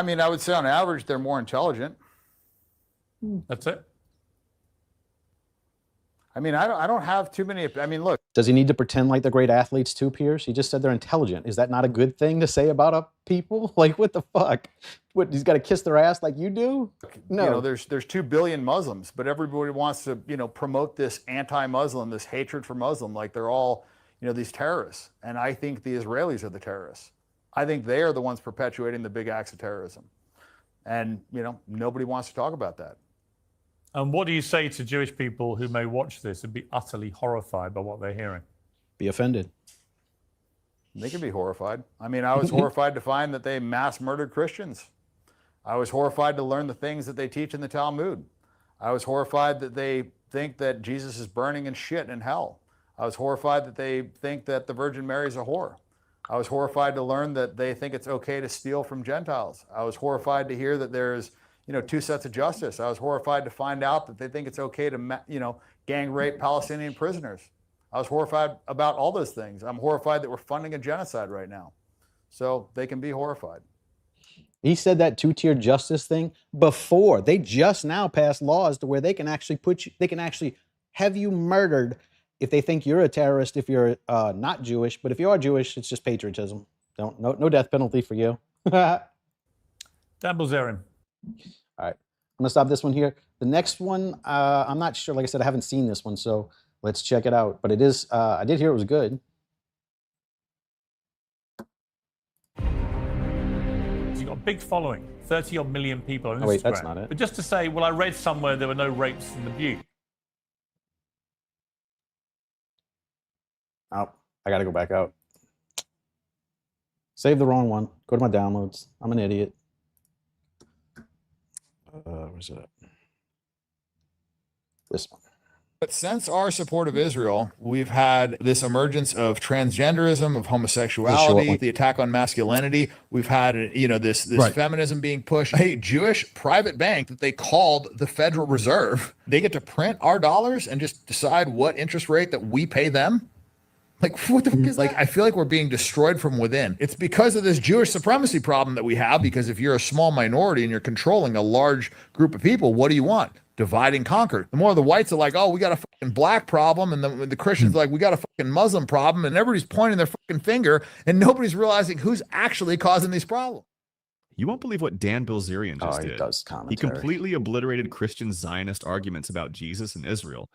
mean, I would say on average, they're more intelligent. That's it. I mean, I don't have too many. I mean, look. Does he need to pretend like they're great athletes too, Piers? He just said they're intelligent. Is that not a good thing to say about a people? Like, what the fuck? What, he's got to kiss their ass like you do? No. You know, there's 2 billion Muslims, but everybody wants to, you know, promote this anti-Muslim, this hatred for Muslim, like they're all, you know, these terrorists. And I think the Israelis are the terrorists. I think they are the ones perpetuating the big acts of terrorism. And, you know, nobody wants to talk about that. And what do you say to Jewish people who may watch this and be utterly horrified by what they're hearing? Be offended. They can be horrified. I mean, I was horrified to find that they mass murdered Christians. I was horrified to learn the things that they teach in the Talmud. I was horrified that they think that Jesus is burning in shit in hell. I was horrified that they think that the Virgin Mary is a whore. I was horrified to learn that they think it's okay to steal from Gentiles. I was horrified to hear that there's, two sets of justice. I was horrified to find out that they think it's okay to, gang rape Palestinian prisoners. I was horrified about all those things. I'm horrified that we're funding a genocide right now. So they can be horrified. He said that two-tier justice thing before. They just now passed laws to where they can actually have you murdered if they think you're a terrorist, if you're not Jewish. But if you are Jewish, it's just patriotism. No death penalty for you. Dan Bilzerian. All right. I'm going to stop this one here. The next one, I'm not sure. Like I said, I haven't seen this one, so let's check it out. But it is, I did hear it was good. You've got a big following, 30-odd million people on Instagram. Oh, wait, that's not it. But just to say, well, I read somewhere there were no rapes in the Butte. Oh, I got to go back out. Save the wrong one. Go to my downloads. I'm an idiot. Where's it at? This one. But since our support of Israel, we've had this emergence of transgenderism, of homosexuality, the attack on masculinity. We've had, this right. Feminism being pushed. A Jewish private bank that they called the Federal Reserve, they get to print our dollars and just decide what interest rate that we pay them. Like, what the fuck is like? I feel like we're being destroyed from within. It's because of this Jewish supremacy problem that we have, because if you're a small minority and you're controlling a large group of people, what do you want? Divide and conquer. The more the whites are like, oh, we got a fucking black problem, and the Christians are like, we got a fucking Muslim problem, and everybody's pointing their fucking finger, and nobody's realizing who's actually causing these problems. You won't believe what Dan Bilzerian just did. He does commentary. He completely obliterated Christian Zionist arguments about Jesus and Israel,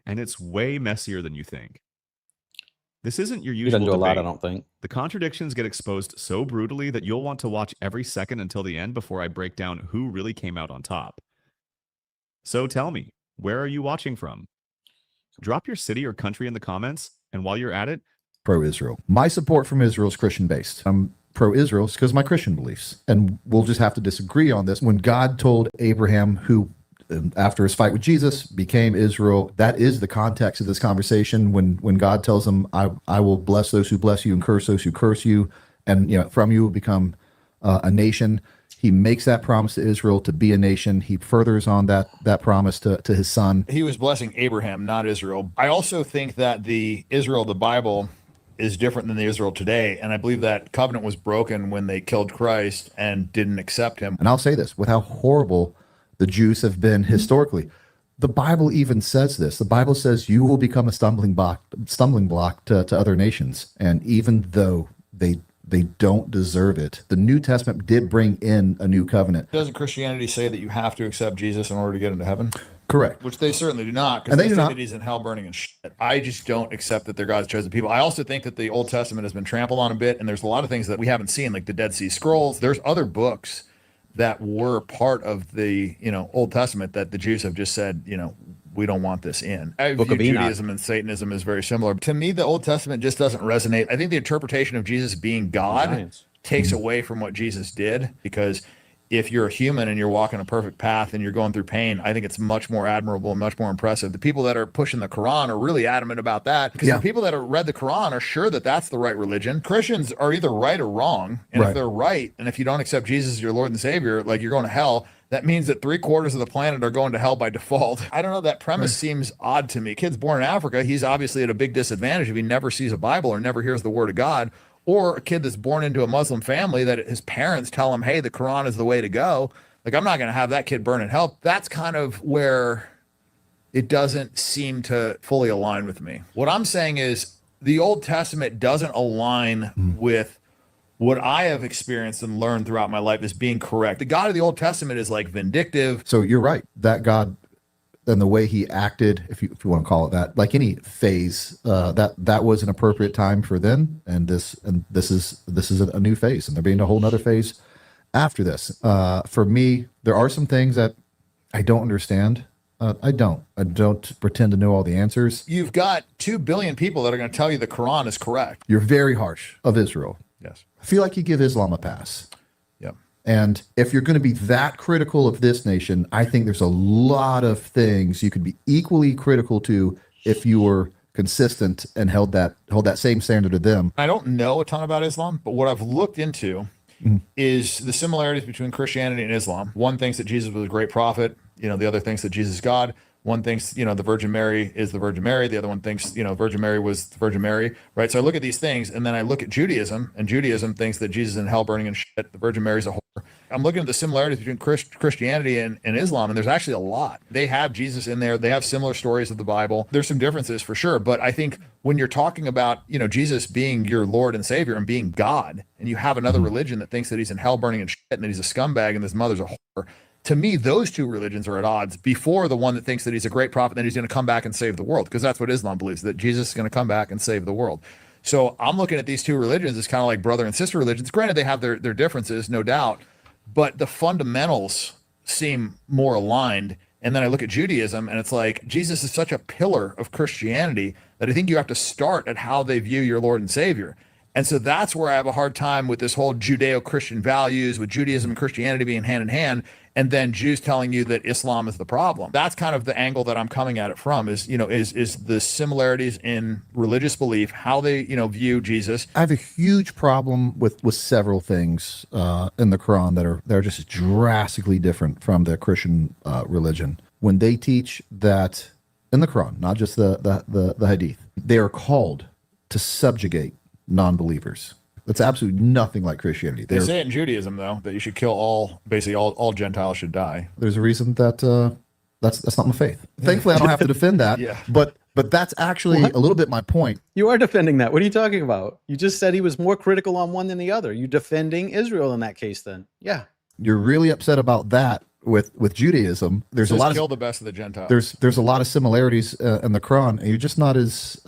and it's way messier than you think. This isn't your usual debate. He doesn't do a lot, I don't think. The contradictions get exposed so brutally that you'll want to watch every second until the end before I break down who really came out on top. So tell me, where are you watching from? Drop your city or country in the comments, and while you're at it, pro-Israel. My support from Israel is Christian-based. I'm pro-Israel because of my Christian beliefs, and we'll just have to disagree on this. When God told Abraham, who after his fight with Jesus became Israel, that is the context of this conversation. When God tells him, I will bless those who bless you and curse those who curse you, and from you will become a nation. He makes that promise to Israel to be a nation. He furthers on that promise to his son. He was blessing Abraham, not Israel. I also think that the Israel of the Bible is different than the Israel today, and I believe that covenant was broken when they killed Christ and didn't accept him. And I'll say this, with how horrible the Jews have been historically, the Bible even says this. The Bible says you will become a stumbling block to other nations, and even though they don't deserve it, the New Testament did bring in a new covenant. Doesn't Christianity say that you have to accept Jesus in order to get into heaven? Correct. Which they certainly do not, because they think that he's in hell burning and shit. I just don't accept that they're God's chosen people. I also think that the Old Testament has been trampled on a bit, and there's a lot of things that we haven't seen, like the Dead Sea Scrolls. There's other books that were part of the Old Testament that the Jews have just said, we don't want this in. I view Judaism and Satanism is very similar. To me, the Old Testament just doesn't resonate. I think the interpretation of Jesus being God takes away from what Jesus did, because if you're a human and you're walking a perfect path and you're going through pain, I think it's much more admirable and much more impressive. The people that are pushing the Quran are really adamant about that, because the people that have read the Quran are sure that that's the right religion. Christians are either right or wrong. And if they're right, and if you don't accept Jesus as your Lord and Savior, like, you're going to hell, that means that 3/4 of the planet are going to hell by default. I don't know. That premise seems odd to me. Kid's born in Africa, he's obviously at a big disadvantage if he never sees a Bible or never hears the word of God. Or a kid that's born into a Muslim family that his parents tell him, hey, the Quran is the way to go. Like, I'm not going to have that kid burn in hell. That's kind of where it doesn't seem to fully align with me. What I'm saying is the Old Testament doesn't align with what I have experienced and learned throughout my life as being correct. The God of the Old Testament is like vindictive. So you're right. That God, and the way he acted, if you want to call it that, like any phase, that was an appropriate time for then, and this is a new phase, and there'll be a whole nother phase after this. For me, there are some things that I don't understand I don't. I don't pretend to know all the answers. You've got 2 billion people that are going to tell you the Quran is correct. You're very harsh of Israel. Yes. I feel like you give Islam a pass. Yep. And if you're going to be that critical of this nation, I think there's a lot of things you could be equally critical to if you were consistent and held that same standard to them. I don't know a ton about Islam, but what I've looked into is the similarities between Christianity and Islam. One thinks that Jesus was a great prophet. The other thinks that Jesus is God. One thinks, the Virgin Mary is the Virgin Mary. The other one thinks, Virgin Mary was the Virgin Mary, right? So I look at these things, and then I look at Judaism, and Judaism thinks that Jesus is in hell burning and shit. The Virgin Mary's a whore. I'm looking at the similarities between Christianity and Islam, and there's actually a lot. They have Jesus in there. They have similar stories of the Bible. There's some differences for sure, but I think when you're talking about, Jesus being your Lord and Savior and being God, and you have another religion that thinks that he's in hell burning and shit, and that he's a scumbag and his mother's a whore, to me, those two religions are at odds before the one that thinks that he's a great prophet and that he's going to come back and save the world, because that's what Islam believes, that Jesus is going to come back and save the world. So I'm looking at these two religions as kind of like brother and sister religions. Granted, they have their differences, no doubt, but the fundamentals seem more aligned. And then I look at Judaism, and it's like Jesus is such a pillar of Christianity that I think you have to start at how they view your Lord and Savior. And so that's where I have a hard time with this whole Judeo-Christian values, with Judaism and Christianity being hand in hand, and then Jews telling you that Islam is the problem. That's kind of the angle that I'm coming at it from, is the similarities in religious belief, how they, view Jesus. I have a huge problem with several things in the Quran that are just drastically different from the Christian religion. When they teach that in the Quran, not just the Hadith, they are called to subjugate non-believers. That's absolutely nothing like Christianity. They say it in Judaism, though, that you should kill all Gentiles should die. There's a reason that that's not my faith. Thankfully, I don't have to defend that. Yeah. But that's actually a little bit my point. You are defending that. What are you talking about? You just said he was more critical on one than the other. You defending Israel in that case, then? Yeah. You're really upset about that with Judaism. There's a lot of kill the best of the Gentiles. There's a lot of similarities in the Quran, and you're just not as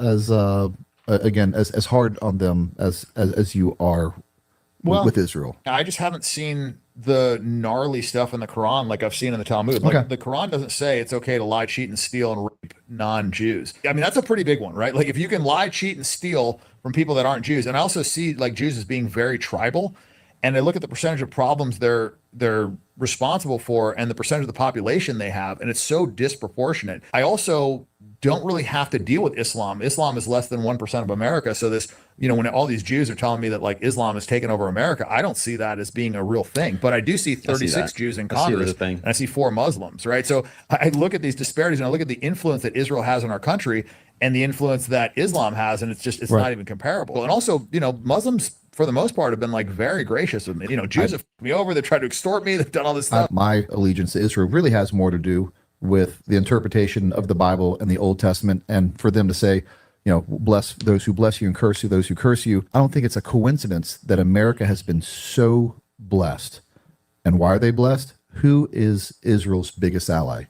hard on them as you are with Israel. I just haven't seen the gnarly stuff in the Quran like I've seen in the Talmud. Like the Quran doesn't say it's okay to lie, cheat, and steal and rape non-Jews. I mean, that's a pretty big one, right? Like if you can lie, cheat, and steal from people that aren't Jews, and I also see like Jews as being very tribal, and I look at the percentage of problems they're responsible for and the percentage of the population they have, and it's so disproportionate. I also don't really have to deal with Islam. Islam is less than 1% of America. So this, when all these Jews are telling me that like Islam has taken over America, I don't see that as being a real thing. But I do see 36 Jews in Congress, and I see 4 Muslims, right? So I look at these disparities, and I look at the influence that Israel has in our country and the influence that Islam has, and it's not even comparable. And also, Muslims, for the most part, have been like very gracious with me. Jews have fucked me over. They've tried to extort me. They've done all this stuff. My allegiance to Israel really has more to do with the interpretation of the Bible and the Old Testament, and for them to say, bless those who bless you and curse you, those who curse you. I don't think it's a coincidence that America has been so blessed. And why are they blessed? Who is Israel's biggest ally?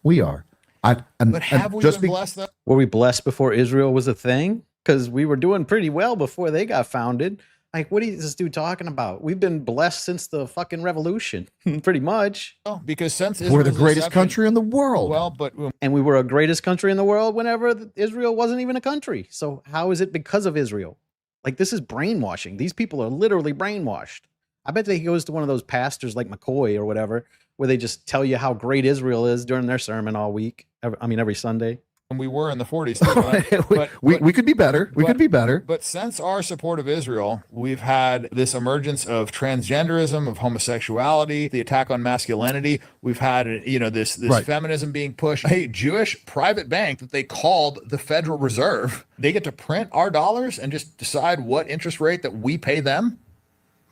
We are. But have we been blessed, though? Were we blessed before Israel was a thing? Because we were doing pretty well before they got founded. Like, what is this dude talking about? We've been blessed since the fucking revolution, pretty much. Oh, because since we're the greatest country in the world. Well, but and we were a greatest country in the world whenever Israel wasn't even a country. So how is it because of Israel? Like, this is brainwashing. These people are literally brainwashed. I bet he goes to one of those pastors like McCoy or whatever, where they just tell you how great Israel is during their sermon all week. Every Sunday. And we were in the 40s. Too, we could be better. We could be better. But since our support of Israel, we've had this emergence of transgenderism, of homosexuality, the attack on masculinity. We've had, this feminism being pushed. A Jewish private bank that they called the Federal Reserve, they get to print our dollars and just decide what interest rate that we pay them.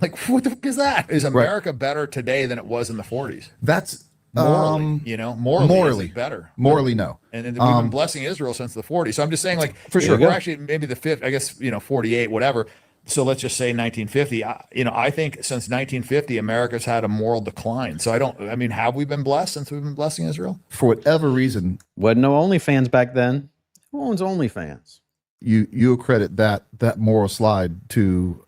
Like, what the fuck is that? Is America better today than it was in the 40s? That's morally, morally is it better. Morally, no. And we've been blessing Israel since the 40s. So I'm just saying, like, for sure, we're actually maybe the fifth, I guess, 48, whatever. So let's just say 1950. I think since 1950, America's had a moral decline. So have we been blessed since we've been blessing Israel? For whatever reason, wasn't no OnlyFans back then. Who owns OnlyFans? You accredit that moral slide to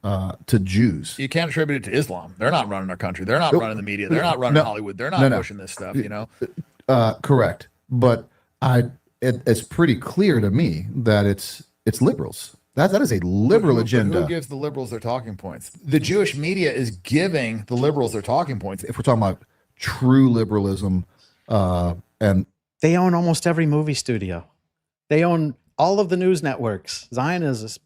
Jews. You can't attribute it to Islam. They're not running our country. They're not running the media. They're not running Hollywood. They're not pushing this stuff. Correct. But it's pretty clear to me that it's liberals. That is a liberal agenda. Who gives the liberals their talking points? The Jewish media is giving the liberals their talking points. If we're talking about true liberalism, and They own almost every movie studio. They own all of the news networks. Zionists,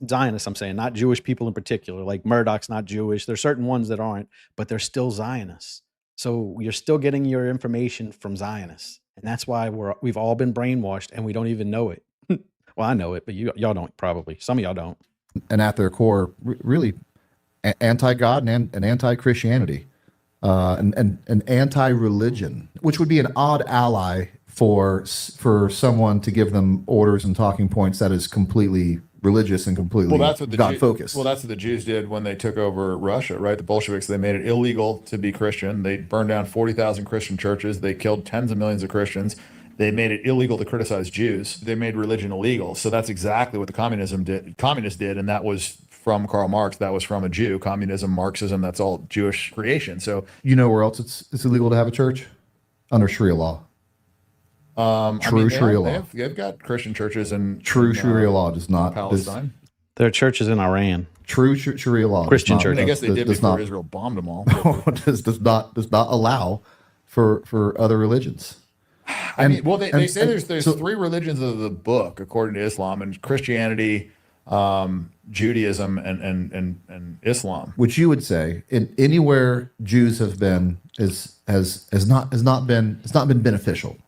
I'm saying, not Jewish people in particular. Like Murdoch's not Jewish. There's certain ones that aren't, but they're still Zionists. So you're still getting your information from Zionists. And that's why we've all been brainwashed and we don't even know it. Well, I know it, but y'all don't probably. Some of y'all don't. and at their core, really anti-God and anti-Christianity, and anti-religion, which would be an odd ally for someone to give them orders and talking points that is completely religious and completely God-focused. Well, that's what the Jews did when they took over Russia, right? The Bolsheviks, they made it illegal to be Christian. They burned down 40,000 Christian churches. They killed tens of millions of Christians. They made it illegal to criticize Jews. They made religion illegal. So that's exactly what the communists did, and that was from Karl Marx. That was from a Jew. Communism, Marxism, that's all Jewish creation. So you know where else it's illegal to have a church? Under Sharia law. Sharia law. They've got Christian churches in Sharia law does not Palestine. There are churches in Iran. True Sharia law. Christian church. I guess they did before Israel bombed them all. does not allow for other religions. They say there's three religions of the book according to Islam, and Christianity, Judaism, and Islam. Which you would say in anywhere Jews have been has not been beneficial.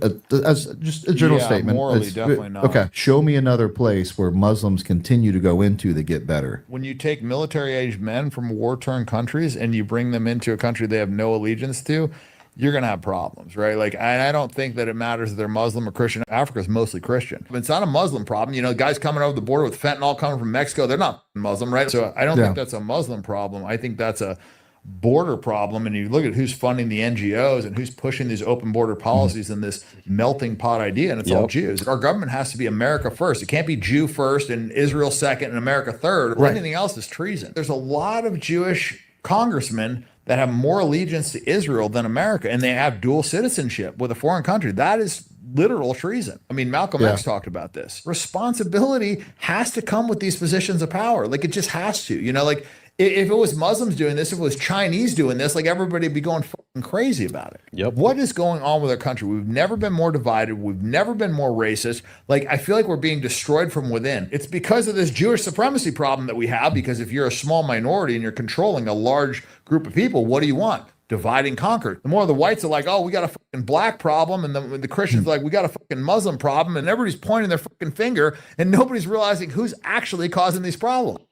As just a general statement. Morally, definitely not. Okay, show me another place where Muslims continue to go into that get better. When you take military-aged men from war-torn countries and you bring them into a country they have no allegiance to, you're going to have problems, right? Like, I don't think that it matters if they're Muslim or Christian. Africa is mostly Christian. But it's not a Muslim problem. You know, guys coming over the border with fentanyl coming from Mexico, they're not Muslim, right? So I don't think that's a Muslim problem. I think that's a border problem. And you look at who's funding the NGOs and who's pushing these open border policies and this melting pot idea, and it's all Jews. Our government has to be America first. It can't be Jew first and Israel second and America third. Right. Anything else is treason. There's a lot of Jewish congressmen that have more allegiance to Israel than America, and they have dual citizenship with a foreign country. That is literal treason. I mean, Malcolm X talked about this. Responsibility has to come with these positions of power. Like, it just has to. You know, like, if it was Muslims doing this, if it was Chinese doing this, like, everybody would be going fucking crazy about it. Yep. What is going on with our country? We've never been more divided. We've never been more racist. Like, I feel like we're being destroyed from within. It's because of this Jewish supremacy problem that we have, because if you're a small minority and you're controlling a large group of people, what do you want? Divide and conquer. The more the whites are like, oh, we got a fucking black problem, and the Christians are like, we got a fucking Muslim problem, and everybody's pointing their fucking finger, and nobody's realizing who's actually causing these problems.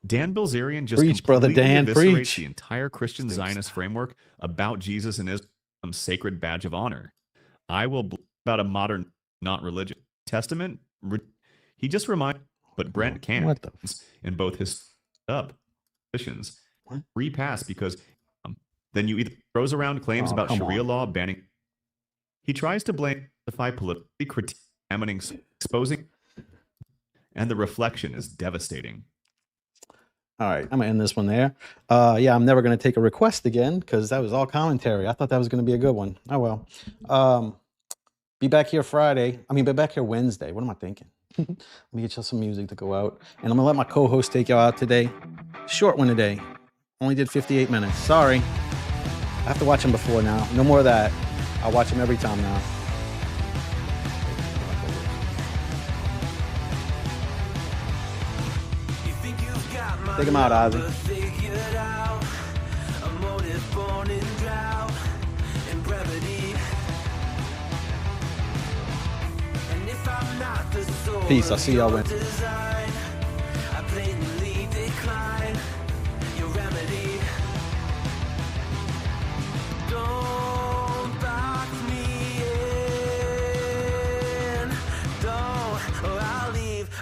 Dan Bilzerian just Preach, brother Dan, eviscerates preach. the entire Christian Zionist framework about Jesus and Islam's sacred badge of honor. I will about a modern, not religious testament. He just reminds, but Brent can't. In both his positions repass because then you either throws around claims about Sharia law banning. He tries to justify politically critiquing, exposing, and the reflection is devastating. All right, I'm gonna end this one there. I'm never gonna take a request again because that was all commentary. I thought that was gonna be a good one. Oh well. Be back here Friday. Be back here Wednesday. What am I thinking? Let me get you some music to go out, and I'm gonna let my co-host take you out today. Short one today. Only did 58 minutes. Sorry. I have to watch him before now. No more of that. I'll watch him every time now. Take him out, Ozzy. Peace. I'll see y'all Wednesday.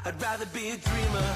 I'd rather be a dreamer.